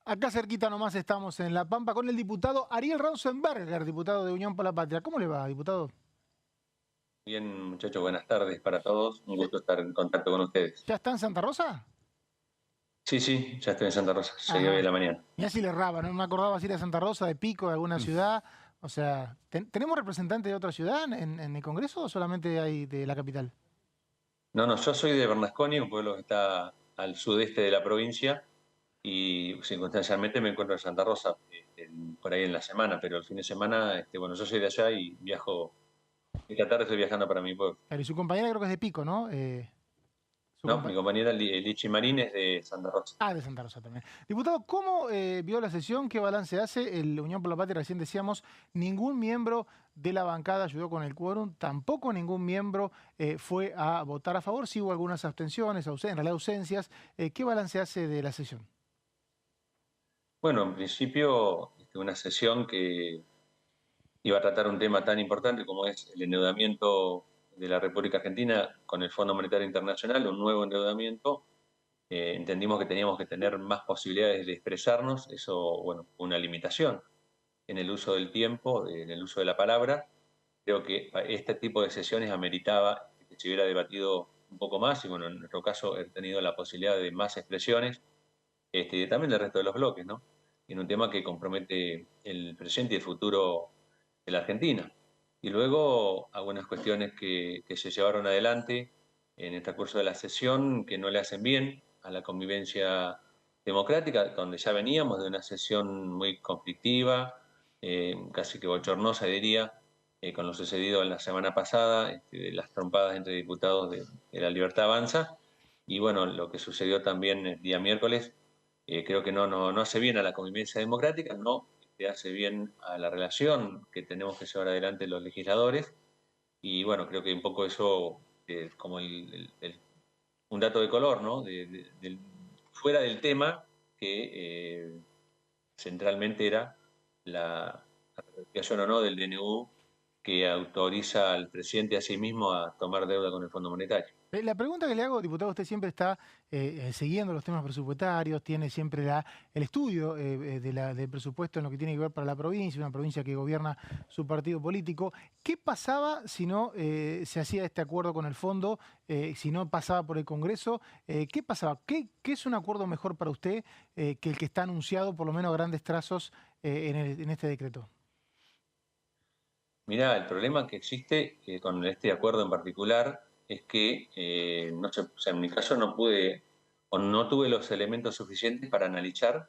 Acá cerquita nomás estamos en La Pampa con el diputado Ariel Rausenberger, diputado de Unión por la Patria. ¿Cómo le va, diputado? Bien, muchachos, buenas tardes para todos. Un gusto estar en contacto con ustedes. ¿Ya está en Santa Rosa? Sí, ya estoy en Santa Rosa. Llegué hoy de la mañana. Ya si le erraba, no me acordaba si era de Santa Rosa, de Pico, de alguna ciudad. O sea, ¿tenemos representantes de otra ciudad en el Congreso o solamente hay de la capital? No, yo soy de Bernasconi, un pueblo que está al sudeste de la provincia, y circunstancialmente me encuentro en Santa Rosa por ahí en la semana, pero el fin de semana, bueno, yo soy de allá y viajo. Esta tarde estoy viajando para mi pueblo. Claro, y su compañera creo que es de Pico, ¿no? No, mi compañera Lichi Marín es de Santa Rosa. Ah, de Santa Rosa también. Diputado, ¿cómo vio la sesión? ¿Qué balance hace? El Unión por la Patria, recién decíamos, ningún miembro de la bancada ayudó con el quórum, tampoco ningún miembro fue a votar a favor, sí hubo algunas abstenciones, en realidad ausencias. ¿Qué balance hace de la sesión? Bueno, en principio, una sesión que iba a tratar un tema tan importante como es el endeudamiento de la República Argentina con el Fondo Monetario Internacional, un nuevo endeudamiento. Entendimos que teníamos que tener más posibilidades de expresarnos, eso, bueno, una limitación en el uso del tiempo, en el uso de la palabra. Creo que este tipo de sesiones ameritaba que se hubiera debatido un poco más y, bueno, en nuestro caso, he tenido la posibilidad de más expresiones, y también del resto de los bloques, ¿no? En un tema que compromete el presente y el futuro de la Argentina. Y luego algunas cuestiones que se llevaron adelante en el transcurso de la sesión que no le hacen bien a la convivencia democrática, donde ya veníamos de una sesión muy conflictiva, casi que bochornosa diría, con lo sucedido en la semana pasada, de las trompadas entre diputados de La Libertad Avanza, y bueno, lo que sucedió también el día miércoles, creo que no hace bien a la convivencia democrática, no le hace bien a la relación que tenemos que llevar adelante los legisladores. Y bueno, creo que un poco eso, como un dato de color, ¿no? Fuera del tema que centralmente era la ratificación o no del DNU que autoriza al presidente a sí mismo a tomar deuda con el Fondo Monetario. La pregunta que le hago, diputado, usted siempre está siguiendo los temas presupuestarios, tiene siempre el estudio del presupuesto en lo que tiene que ver para la provincia, una provincia que gobierna su partido político. ¿Qué pasaba si no se hacía este acuerdo con el fondo, si no pasaba por el Congreso? ¿Qué pasaba? ¿Qué es un acuerdo mejor para usted que el que está anunciado, por lo menos a grandes trazos, en este decreto? Mirá, el problema que existe con este acuerdo en particular es que, en mi caso no pude o no tuve los elementos suficientes para analizar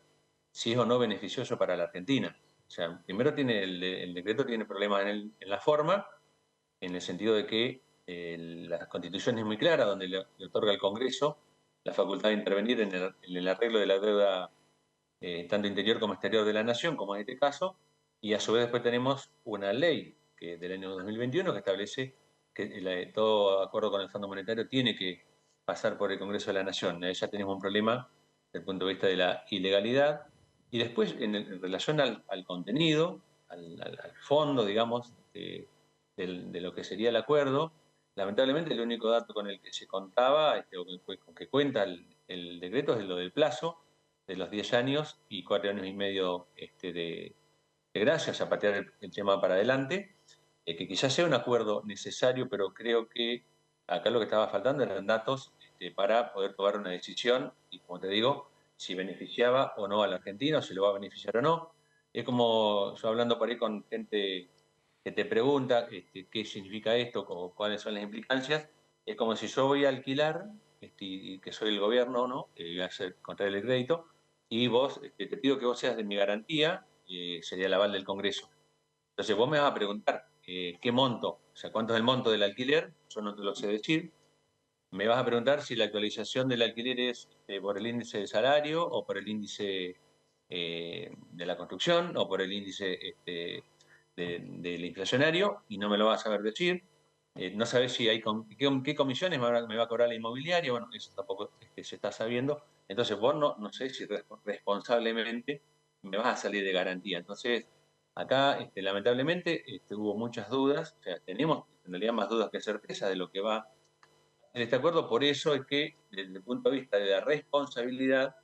si es o no beneficioso para la Argentina. O sea, primero el decreto tiene problemas en la forma, en el sentido de que la Constitución es muy clara, donde le otorga al Congreso la facultad de intervenir en el arreglo de la deuda tanto interior como exterior de la Nación, como en este caso, Y a su vez después tenemos una ley del año 2021 que establece que todo acuerdo con el Fondo Monetario tiene que pasar por el Congreso de la Nación. Ahí ya tenemos un problema desde el punto de vista de la ilegalidad. Y después, en relación al contenido, al fondo, digamos, de lo que sería el acuerdo, lamentablemente el único dato con el que se contaba, o con que cuenta el decreto, es lo del plazo de los 10 años y 4 años y medio de gracia, o sea, patear el tema para adelante, que quizás sea un acuerdo necesario, pero creo que acá lo que estaba faltando eran datos para poder tomar una decisión y, como te digo, si beneficiaba o no a la Argentina, o si lo va a beneficiar o no. Es como yo hablando por ahí con gente que te pregunta qué significa esto o cuáles son las implicancias, es como si yo voy a alquilar y que soy el gobierno o no, que voy a hacer contraer el crédito, y vos te pido que vos seas de mi garantía, sería el aval del Congreso. Entonces vos me vas a preguntar qué monto, o sea, cuánto es el monto del alquiler, yo no te lo sé decir. Me vas a preguntar si la actualización del alquiler es por el índice de salario o por el índice de la construcción o por el índice del inflacionario, y no me lo vas a saber decir. No sabes si hay qué comisiones me va a cobrar la inmobiliaria, bueno, eso tampoco se está sabiendo. Entonces vos no sé si responsablemente me vas a salir de garantía. Entonces, acá lamentablemente hubo muchas dudas, o sea, tenemos en realidad más dudas que certeza de lo que va en este acuerdo. Por eso es que desde el punto de vista de la responsabilidad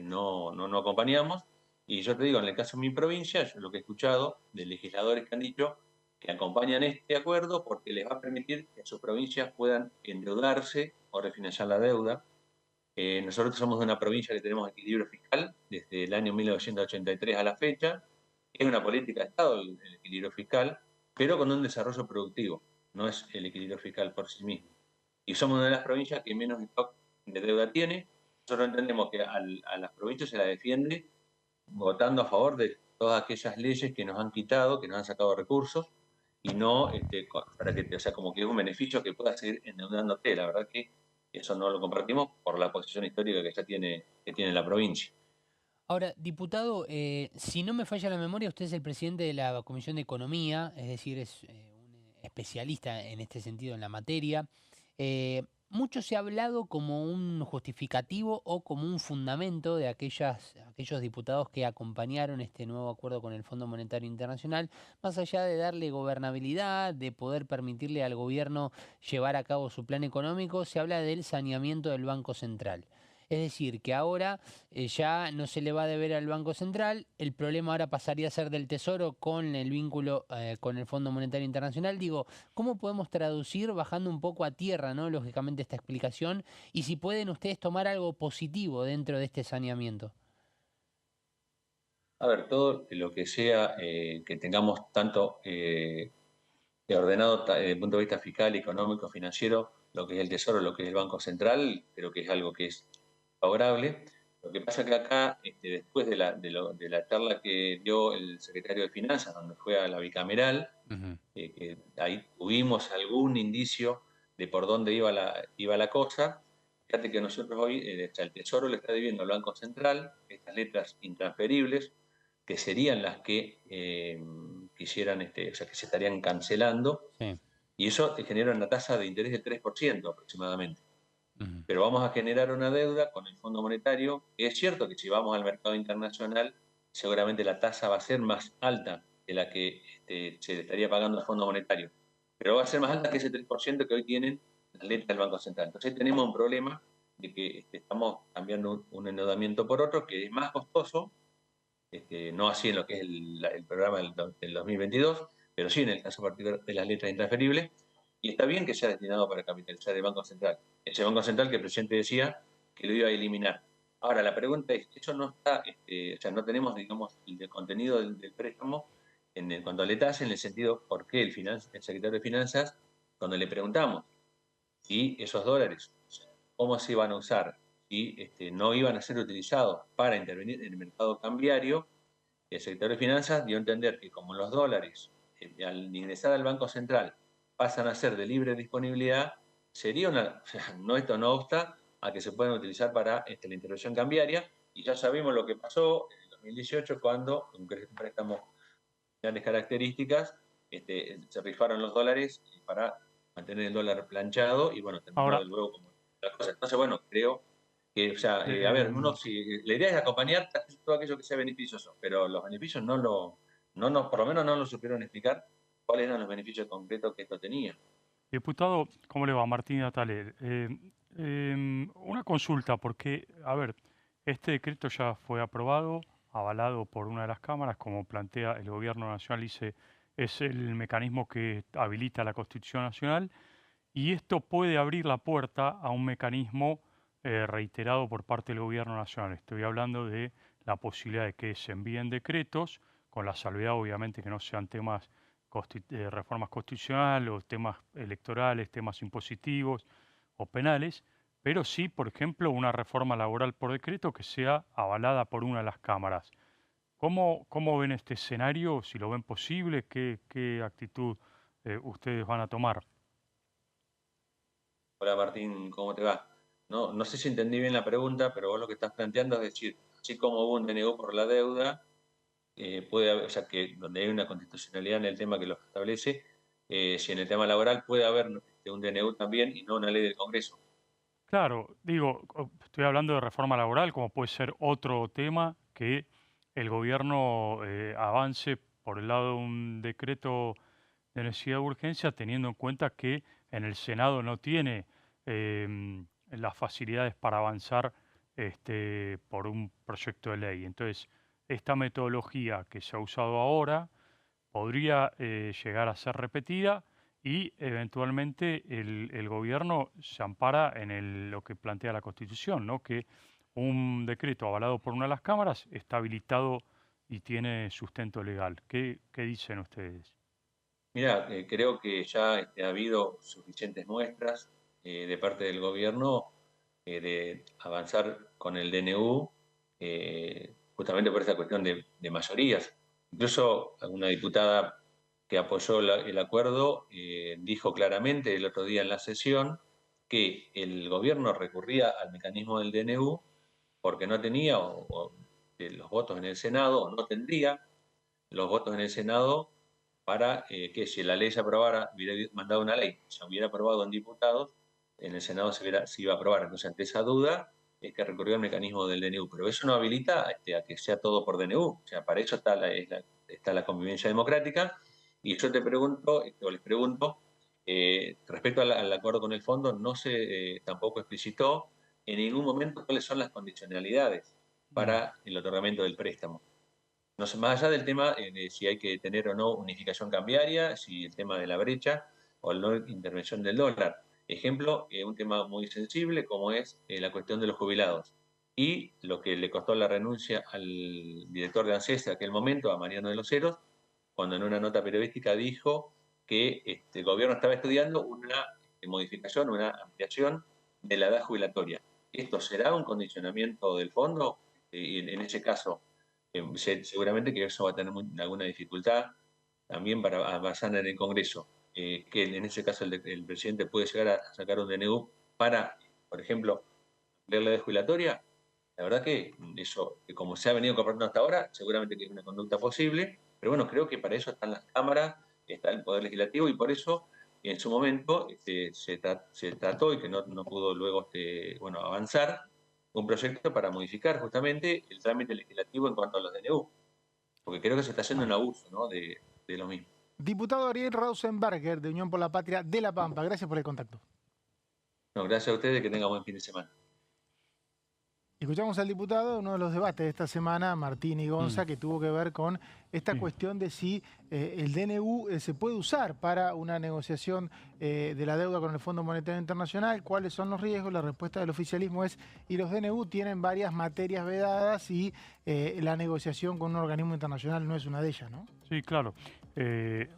no acompañamos. Y yo te digo, en el caso de mi provincia, yo lo que he escuchado de legisladores que han dicho que acompañan este acuerdo porque les va a permitir que sus provincias puedan endeudarse o refinanciar la deuda. Nosotros somos de una provincia que tenemos equilibrio fiscal desde el año 1983 a la fecha. Es una política de Estado el equilibrio fiscal, pero con un desarrollo productivo, no es el equilibrio fiscal por sí mismo. Y somos una de las provincias que menos stock de deuda tiene. Nosotros entendemos que a las provincias se la defiende votando a favor de todas aquellas leyes que nos han quitado, que nos han sacado recursos, y no para que, o sea, como que es un beneficio que pueda seguir endeudándote. La verdad que eso no lo compartimos por la posición histórica que tiene la provincia. Ahora, diputado, si no me falla la memoria, usted es el presidente de la Comisión de Economía, es decir, es un especialista en este sentido en la materia. Mucho se ha hablado como un justificativo o como un fundamento de aquellos diputados que acompañaron este nuevo acuerdo con el Fondo Monetario Internacional, más allá de darle gobernabilidad, de poder permitirle al gobierno llevar a cabo su plan económico, se habla del saneamiento del Banco Central. Es decir, que ahora ya no se le va a deber al Banco Central, el problema ahora pasaría a ser del Tesoro con el vínculo con el Fondo Monetario Internacional. Digo, ¿cómo podemos traducir bajando un poco a tierra, ¿no? Lógicamente, esta explicación? Y si pueden ustedes tomar algo positivo dentro de este saneamiento. A ver, todo lo que sea que tengamos tanto ordenado desde el punto de vista fiscal, económico, financiero, lo que es el Tesoro, lo que es el Banco Central, creo que es algo que es favorable. Lo que pasa que acá, después de la charla que dio el secretario de Finanzas, donde fue a la bicameral, que ahí tuvimos algún indicio de por dónde iba la cosa. Fíjate que nosotros hoy, el Tesoro le está debiendo al Banco Central estas letras intransferibles, que serían las que quisieran, o sea, que se estarían cancelando, sí. Y eso te genera una tasa de interés del 3% aproximadamente. Pero vamos a generar una deuda con el Fondo Monetario, que es cierto que si vamos al mercado internacional, seguramente la tasa va a ser más alta de la que se le estaría pagando al Fondo Monetario, pero va a ser más alta que ese 3% que hoy tienen las letras del Banco Central. Entonces tenemos un problema de que estamos cambiando un endeudamiento por otro que es más costoso, no así en lo que es el programa del 2022, pero sí en el caso particular de las letras intransferibles. Y está bien que sea destinado para capitalizar el Banco Central. Ese Banco Central que el presidente decía que lo iba a eliminar. Ahora, la pregunta es, eso no está, o sea, no tenemos, digamos, el contenido del préstamo en cuanto a letras, en el sentido por qué el secretario de Finanzas, cuando le preguntamos si esos dólares, cómo se iban a usar, si no iban a ser utilizados para intervenir en el mercado cambiario, el secretario de Finanzas dio a entender que como los dólares, al ingresar al Banco Central, pasan a ser de libre disponibilidad, sería o sea, esto no obsta a que se puedan utilizar para la intervención cambiaria, y ya sabemos lo que pasó en el 2018 cuando un préstamo grandes características, se rifaron los dólares para mantener el dólar planchado y bueno, terminó luego como las cosas. Entonces, bueno, creo que, o sea, a ver, la idea es acompañar todo aquello que sea beneficioso, pero los beneficios por lo menos no lo supieron explicar cuáles eran los beneficios concretos que esto tenía. Diputado, ¿cómo le va? Martín Natale. Una consulta, porque, a ver, este decreto ya fue aprobado, avalado por una de las cámaras, como plantea el Gobierno Nacional, dice, es el mecanismo que habilita la Constitución Nacional, y esto puede abrir la puerta a un mecanismo reiterado por parte del Gobierno Nacional. Estoy hablando de la posibilidad de que se envíen decretos, con la salvedad obviamente que no sean temas reformas constitucionales o temas electorales, temas impositivos o penales, pero sí, por ejemplo, una reforma laboral por decreto que sea avalada por una de las cámaras. ¿Cómo ven este escenario? Si lo ven posible, ¿qué actitud ustedes van a tomar? Hola Martín, ¿cómo te va? No sé si entendí bien la pregunta, pero vos lo que estás planteando es decir, así como hubo un DNU por la deuda, puede haber, o sea, que donde hay una constitucionalidad en el tema que lo establece, si en el tema laboral puede haber un DNU también y no una ley del Congreso. Claro, digo, estoy hablando de reforma laboral, como puede ser otro tema que el gobierno avance por el lado de un decreto de necesidad de urgencia, teniendo en cuenta que en el Senado no tiene las facilidades para avanzar por un proyecto de ley. Entonces, esta metodología que se ha usado ahora podría llegar a ser repetida y eventualmente el gobierno se ampara en lo que plantea la Constitución, ¿no? Que un decreto avalado por una de las cámaras está habilitado y tiene sustento legal. ¿Qué dicen ustedes? Mira, creo que ya ha habido suficientes muestras de parte del gobierno de avanzar con el DNU justamente por esa cuestión de mayorías. Incluso alguna diputada que apoyó el acuerdo dijo claramente el otro día en la sesión que el gobierno recurría al mecanismo del DNU porque no tenía los votos en el Senado, o no tendría los votos en el Senado para que si la ley se aprobara, hubiera mandado una ley, se hubiera aprobado en diputados, en el Senado se iba a aprobar. Entonces, ante esa duda, es que recurrió al mecanismo del DNU. Pero eso no habilita a que sea todo por DNU. O sea, para eso está la convivencia democrática. Y yo te pregunto, o les pregunto, respecto al acuerdo con el fondo, no se tampoco explicitó en ningún momento cuáles son las condicionalidades para el otorgamiento del préstamo. No sé, más allá del tema de si hay que tener o no unificación cambiaria, si el tema de la brecha o la no intervención del dólar. Ejemplo, un tema muy sensible como es la cuestión de los jubilados. Y lo que le costó la renuncia al director de ANSES en aquel momento, a Mariano de los Heros, cuando en una nota periodística dijo que el gobierno estaba estudiando una modificación, una ampliación de la edad jubilatoria. ¿Esto será un condicionamiento del fondo? En ese caso, seguramente que eso va a tener alguna dificultad también para avanzar en el Congreso. Que en ese caso el presidente puede llegar a sacar un DNU para, por ejemplo, ampliar la edad jubilatoria. La verdad que eso, que como se ha venido comportando hasta ahora, seguramente que es una conducta posible, pero bueno, creo que para eso están las cámaras, está el Poder Legislativo y por eso en su momento se trató y que no pudo luego avanzar un proyecto para modificar justamente el trámite legislativo en cuanto a los DNU, porque creo que se está haciendo un abuso, ¿no? de lo mismo. Diputado Ariel Rausenberger, de Unión por la Patria de La Pampa, gracias por el contacto. No, gracias a ustedes, que tengan buen fin de semana. Escuchamos al diputado, uno de los debates de esta semana, Martín Igonza, que tuvo que ver con esta cuestión de si el DNU se puede usar para una negociación de la deuda con el Fondo Monetario Internacional, cuáles son los riesgos. La respuesta del oficialismo es, y los DNU tienen varias materias vedadas y la negociación con un organismo internacional no es una de ellas, ¿no? Sí, claro.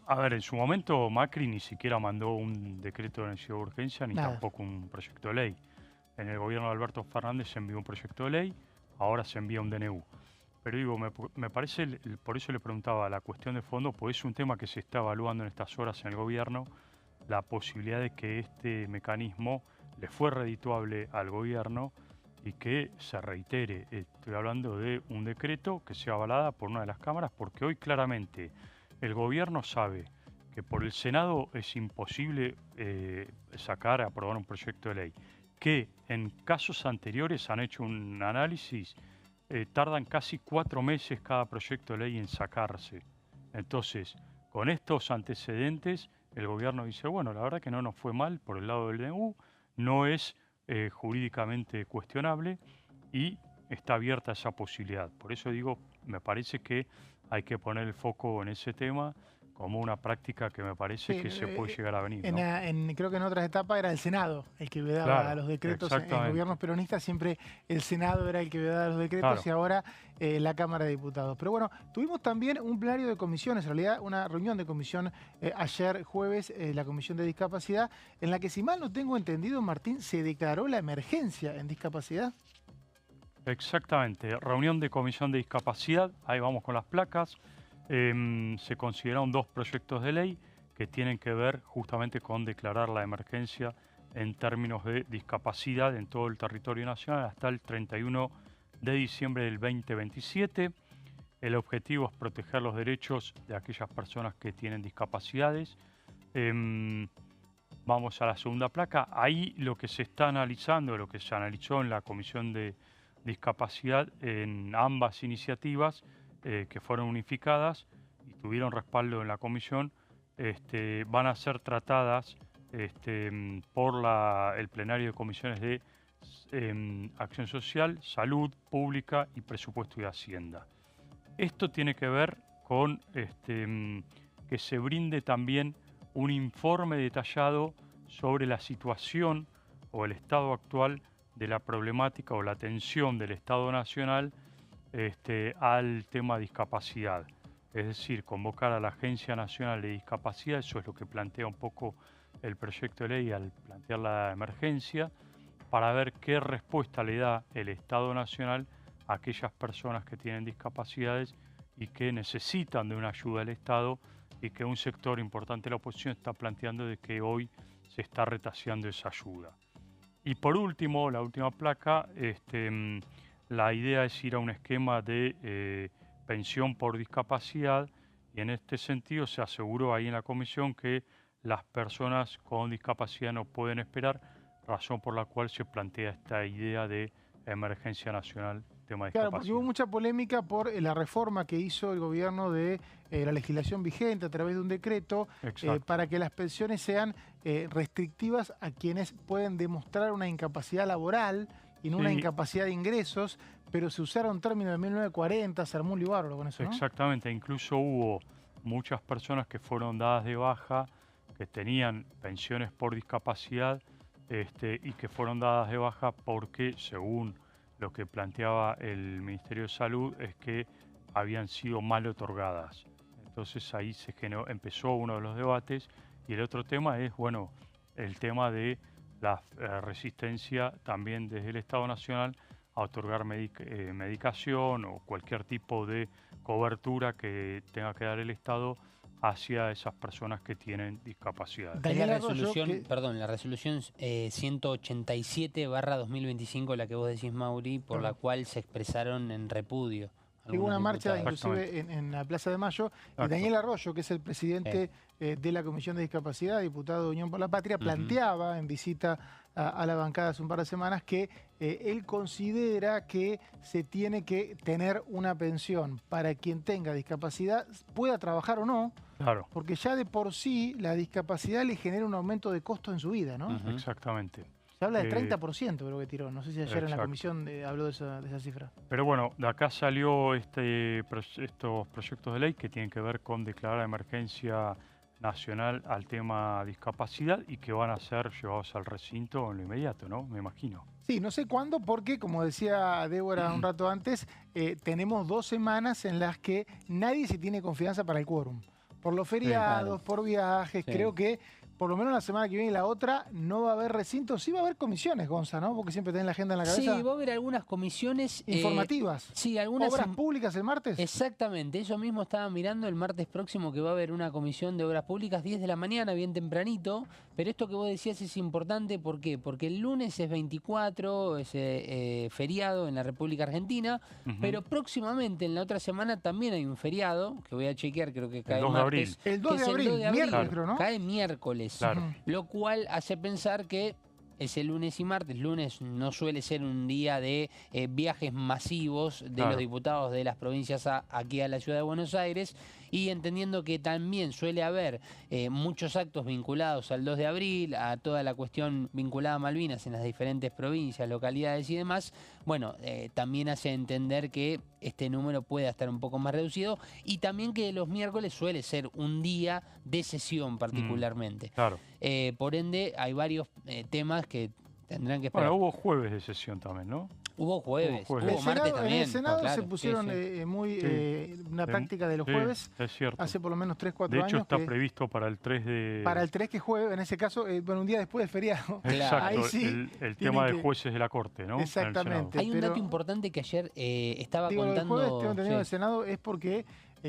A ver, en su momento Macri ni siquiera mandó un decreto de necesidad de urgencia ni tampoco un proyecto de ley. En el gobierno de Alberto Fernández se envió un proyecto de ley, ahora se envía un DNU. Pero digo, me parece, por eso le preguntaba, la cuestión de fondo, pues es un tema que se está evaluando en estas horas en el gobierno, la posibilidad de que este mecanismo le fue redituable al gobierno y que se reitere. Estoy hablando de un decreto que sea avalada por una de las cámaras, porque hoy claramente el gobierno sabe que por el Senado es imposible aprobar un proyecto de ley, que en casos anteriores han hecho un análisis, tardan casi 4 meses cada proyecto de ley en sacarse. Entonces, con estos antecedentes, el gobierno dice, bueno, la verdad que no nos fue mal por el lado del DNU, no es jurídicamente cuestionable y está abierta esa posibilidad. Por eso digo, me parece que hay que poner el foco en ese tema como una práctica que me parece que se puede llegar a venir, ¿no? Creo que en otras etapas era el Senado el que vedaba los decretos. En gobiernos peronistas siempre el Senado era el que vedaba los decretos y ahora la Cámara de Diputados. Pero bueno, tuvimos también un plenario de comisiones, en realidad una reunión de comisión ayer jueves, la Comisión de Discapacidad, en la que, si mal no tengo entendido, Martín, se declaró la emergencia en discapacidad. Exactamente, reunión de Comisión de Discapacidad, ahí vamos con las placas. Se consideraron 2 proyectos de ley que tienen que ver justamente con declarar la emergencia en términos de discapacidad en todo el territorio nacional hasta el 31 de diciembre del 2027. El objetivo es proteger los derechos de aquellas personas que tienen discapacidades. Vamos a la segunda placa. Ahí lo que se está analizando, lo que se analizó en la Comisión de Discapacidad en ambas iniciativas, que fueron unificadas y tuvieron respaldo en la comisión, van a ser tratadas por el plenario de comisiones de Acción Social, Salud Pública y Presupuesto y Hacienda. Esto tiene que ver con que se brinde también un informe detallado sobre la situación o el estado actual de la problemática o la atención del Estado Nacional al tema discapacidad. Es decir, convocar a la Agencia Nacional de Discapacidad, eso es lo que plantea un poco el proyecto de ley al plantear la emergencia, para ver qué respuesta le da el Estado Nacional a aquellas personas que tienen discapacidades y que necesitan de una ayuda del Estado, y que un sector importante de la oposición está planteando de que hoy se está retaseando esa ayuda. Y por último, la última placa, la idea es ir a un esquema de pensión por discapacidad, y en este sentido se aseguró ahí en la comisión que las personas con discapacidad no pueden esperar, razón por la cual se plantea esta idea de emergencia nacional, tema de discapacidad. Claro, porque hubo mucha polémica por la reforma que hizo el gobierno de la legislación vigente a través de un decreto para que las pensiones sean restrictivas a quienes pueden demostrar una incapacidad laboral y no una incapacidad de ingresos, pero se usaron términos de 1940, se armó un lío bárbaro con eso, ¿no? Exactamente, incluso hubo muchas personas que fueron dadas de baja, que tenían pensiones por discapacidad y que fueron dadas de baja porque, según lo que planteaba el Ministerio de Salud, es que habían sido mal otorgadas. Entonces ahí empezó uno de los debates, y el otro tema es, bueno, el tema de la resistencia también desde el Estado Nacional a otorgar medicación o cualquier tipo de cobertura que tenga que dar el Estado hacia esas personas que tienen discapacidad. Es la resolución, la resolución 187/2025, la que vos decís, Mauri, por la cual se expresaron en repudio. Hubo una marcha inclusive en la Plaza de Mayo, y Daniel Arroyo, que es el presidente de la Comisión de Discapacidad, diputado de Unión por la Patria, planteaba en visita a la bancada hace un par de semanas que él considera que se tiene que tener una pensión para quien tenga discapacidad, pueda trabajar o no, porque ya de por sí la discapacidad le genera un aumento de costos en su vida, ¿no? Exactamente. Se habla de 30%, creo que tiró. No sé si ayer en la comisión habló de esa cifra. Pero bueno, de acá salió estos proyectos de ley que tienen que ver con declarar emergencia nacional al tema discapacidad y que van a ser llevados al recinto en lo inmediato, ¿no? Me imagino. Sí, no sé cuándo, porque como decía Débora un rato antes, tenemos 2 semanas en las que nadie se tiene confianza para el quórum. Por los feriados, por viajes, creo que por lo menos la semana que viene y la otra no va a haber recinto. Sí va a haber comisiones, Gonza, ¿no? Porque siempre tenés la agenda en la cabeza. Sí, va a haber algunas comisiones informativas. Sí, algunas. ¿Obras públicas el martes? Exactamente, eso mismo estaba mirando el martes próximo, que va a haber una comisión de obras públicas, 10 de la mañana, bien tempranito, Pero esto que vos decías es importante, ¿por qué? Porque el lunes es 24, es feriado en la República Argentina, pero próximamente, en la otra semana, también hay un feriado, que voy a chequear, creo que cae El 2 de abril. martes. El 2 que de es abril, miércoles, creo, ¿no? Cae miércoles, lo cual hace pensar que ese lunes y martes. Lunes no suele ser un día de viajes masivos de los diputados de las provincias aquí a la ciudad de Buenos Aires, y entendiendo que también suele haber muchos actos vinculados al 2 de abril, a toda la cuestión vinculada a Malvinas en las diferentes provincias, localidades y demás, bueno, también hace entender que este número puede estar un poco más reducido, y también que los miércoles suele ser un día de sesión particularmente. Claro. Por ende, hay varios temas que tendrán que esperar. Bueno, hubo jueves de sesión también, ¿no? Hubo jueves, hubo martes también. En el Senado claro, se pusieron una práctica de los jueves, es cierto. hace por lo menos 3, 4 De años. hecho, está previsto para el 3 de... Para el 3, que es jueves, en ese caso, bueno, un día después del feriado. Exacto, Ahí sí, el tema de jueces de la Corte, ¿no? Exactamente. Hay un dato importante que ayer estaba contando... El jueves, tengo entendido, del Senado es porque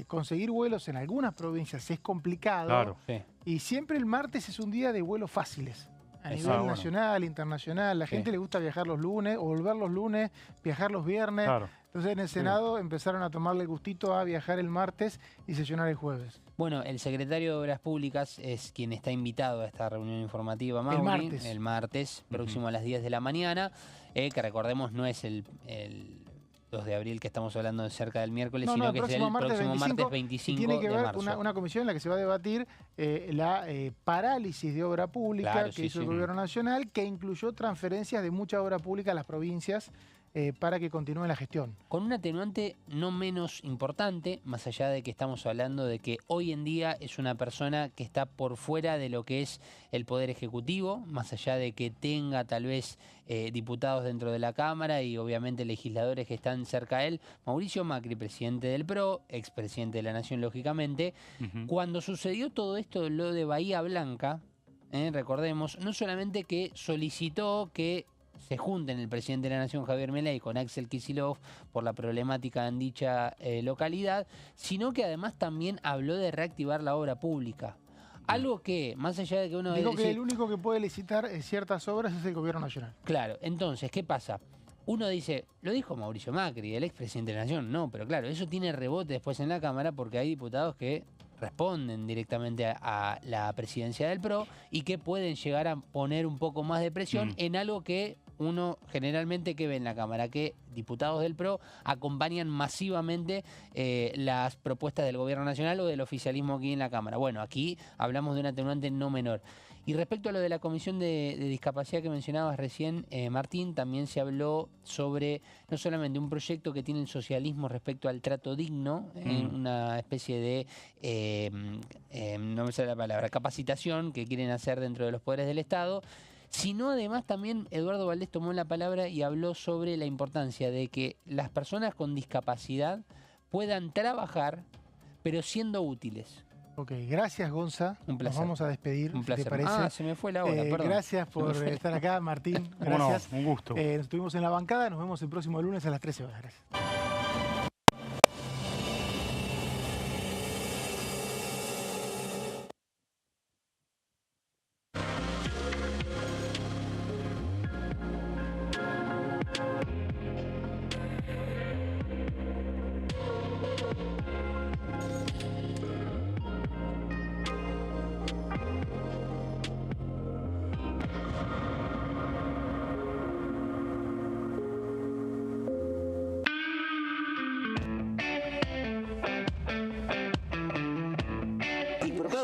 conseguir vuelos en algunas provincias es complicado. Claro. Y siempre el martes es un día de vuelos fáciles. A nivel nacional, internacional. La gente le gusta viajar los lunes, o volver los lunes, viajar los viernes. Claro. Entonces en el Senado empezaron a tomarle gustito a viajar el martes y sesionar el jueves. Bueno, el secretario de Obras Públicas es quien está invitado a esta reunión informativa, Mauri, el martes próximo a las 10 de la mañana, que recordemos no es el 2 de abril que estamos hablando de cerca del miércoles, sino que es el próximo martes 25 tiene que de ver marzo. Una comisión en la que se va a debatir la parálisis de obra pública que hizo el Gobierno Nacional, que incluyó transferencias de mucha obra pública a las provincias para que continúe la gestión. Con un atenuante no menos importante, más allá de que estamos hablando de que hoy en día es una persona que está por fuera de lo que es el Poder Ejecutivo, más allá de que tenga tal vez diputados dentro de la Cámara y obviamente legisladores que están cerca a él. Mauricio Macri, presidente del PRO, expresidente de la Nación, lógicamente, cuando sucedió todo esto, lo de Bahía Blanca, recordemos, no solamente que solicitó que se junten el presidente de la Nación, Javier Milei, con Axel Kicillof por la problemática en dicha localidad, sino que además también habló de reactivar la obra pública. Algo que, más allá de que uno... Digo que el único que puede licitar ciertas obras es el Gobierno Nacional. Claro, entonces, ¿qué pasa? Uno dice, lo dijo Mauricio Macri, el expresidente de la Nación. No, pero claro, eso tiene rebote después en la Cámara porque hay diputados que responden directamente a la presidencia del PRO y que pueden llegar a poner un poco más de presión en algo que uno generalmente que ve en la Cámara, que diputados del PRO acompañan masivamente las propuestas del Gobierno Nacional o del oficialismo aquí en la Cámara. Bueno, aquí hablamos de un atenuante no menor. Y respecto a lo de la Comisión de Discapacidad que mencionabas recién, Martín, también se habló sobre no solamente un proyecto que tiene el socialismo respecto al trato digno, una especie de, no me sale la palabra, capacitación que quieren hacer dentro de los poderes del Estado, sino además también Eduardo Valdés tomó la palabra y habló sobre la importancia de que las personas con discapacidad puedan trabajar, pero siendo útiles. Ok, gracias Gonza. Un placer. Nos vamos a despedir, Un placer. ¿te parece? Se me fue la hora, perdón. Gracias por estar acá, Martín. Gracias. No, un gusto. Estuvimos en la bancada, nos vemos el próximo lunes a las 13 horas. Gracias.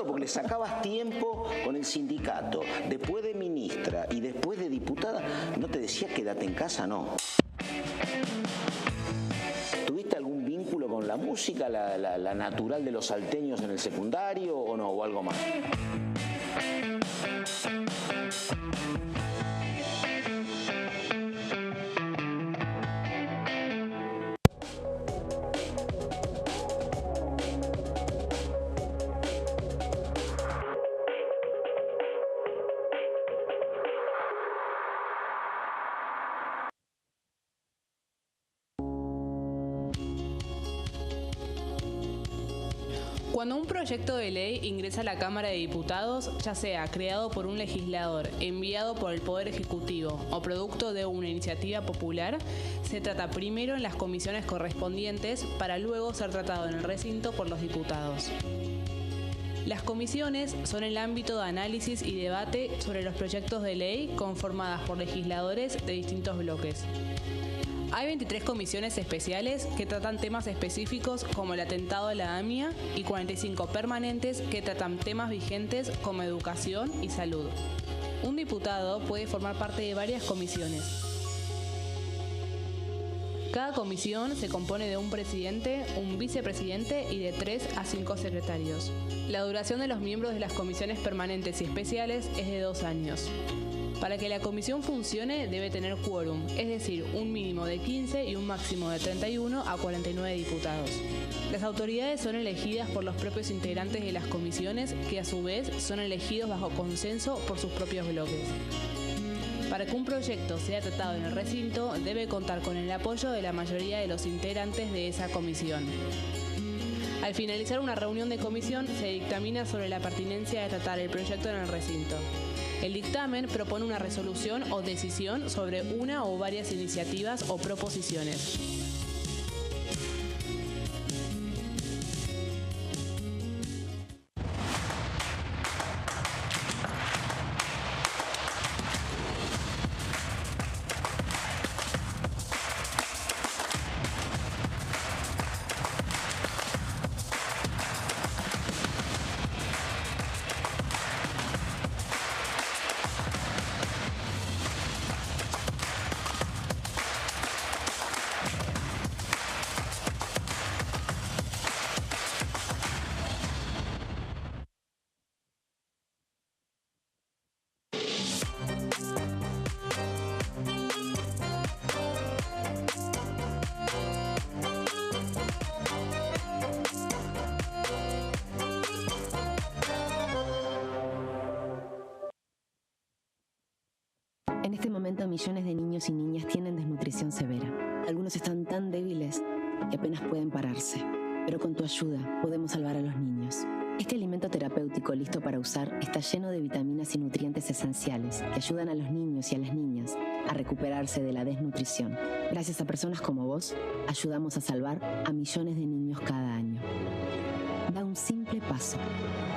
Porque le sacabas tiempo con el sindicato, después de ministra y después de diputada, no te decía quédate en casa, no. ¿Tuviste algún vínculo con la música, la natural de los salteños en el secundario o no, o algo más? Cuando un proyecto de ley ingresa a la Cámara de Diputados, ya sea creado por un legislador, enviado por el Poder Ejecutivo o producto de una iniciativa popular, se trata primero en las comisiones correspondientes para luego ser tratado en el recinto por los diputados. Las comisiones son el ámbito de análisis y debate sobre los proyectos de ley conformadas por legisladores de distintos bloques. Hay 23 comisiones especiales que tratan temas específicos como el atentado a la AMIA y 45 permanentes que tratan temas vigentes como educación y salud. Un diputado puede formar parte de varias comisiones. Cada comisión se compone de un presidente, un vicepresidente y de 3 a 5 secretarios. La duración de los miembros de las comisiones permanentes y especiales es de 2 años. Para que la comisión funcione debe tener quórum, es decir, un mínimo de 15 y un máximo de 31 a 49 diputados. Las autoridades son elegidas por los propios integrantes de las comisiones, que a su vez son elegidos bajo consenso por sus propios bloques. Para que un proyecto sea tratado en el recinto, debe contar con el apoyo de la mayoría de los integrantes de esa comisión. Al finalizar una reunión de comisión, se dictamina sobre la pertinencia de tratar el proyecto en el recinto. El dictamen propone una resolución o decisión sobre una o varias iniciativas o proposiciones. En este momento, millones de niños y niñas tienen desnutrición severa. Algunos están tan débiles que apenas pueden pararse. Pero con tu ayuda podemos salvar a los niños. Este alimento terapéutico listo para usar está lleno de vitaminas y nutrientes esenciales que ayudan a los niños y a las niñas a recuperarse de la desnutrición. Gracias a personas como vos, ayudamos a salvar a millones de niños cada año. Da un simple paso.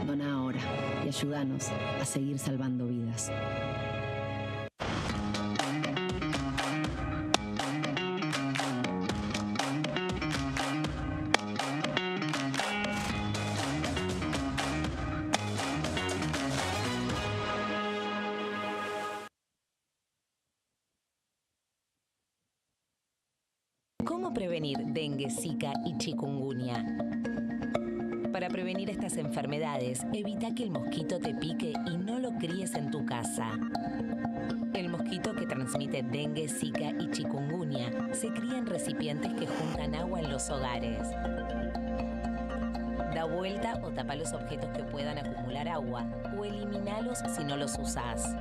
Dona ahora y ayúdanos a seguir salvando vidas. ¿Cómo prevenir dengue, zika y chikungunya? Para prevenir estas enfermedades, evita que el mosquito te pique y no lo críes en tu casa. El mosquito que transmite dengue, zika y chikungunya se cría en recipientes que juntan agua en los hogares. Da vuelta o tapa los objetos que puedan acumular agua o eliminalos si no los usás.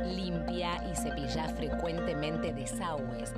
Limpia y cepilla frecuentemente desagües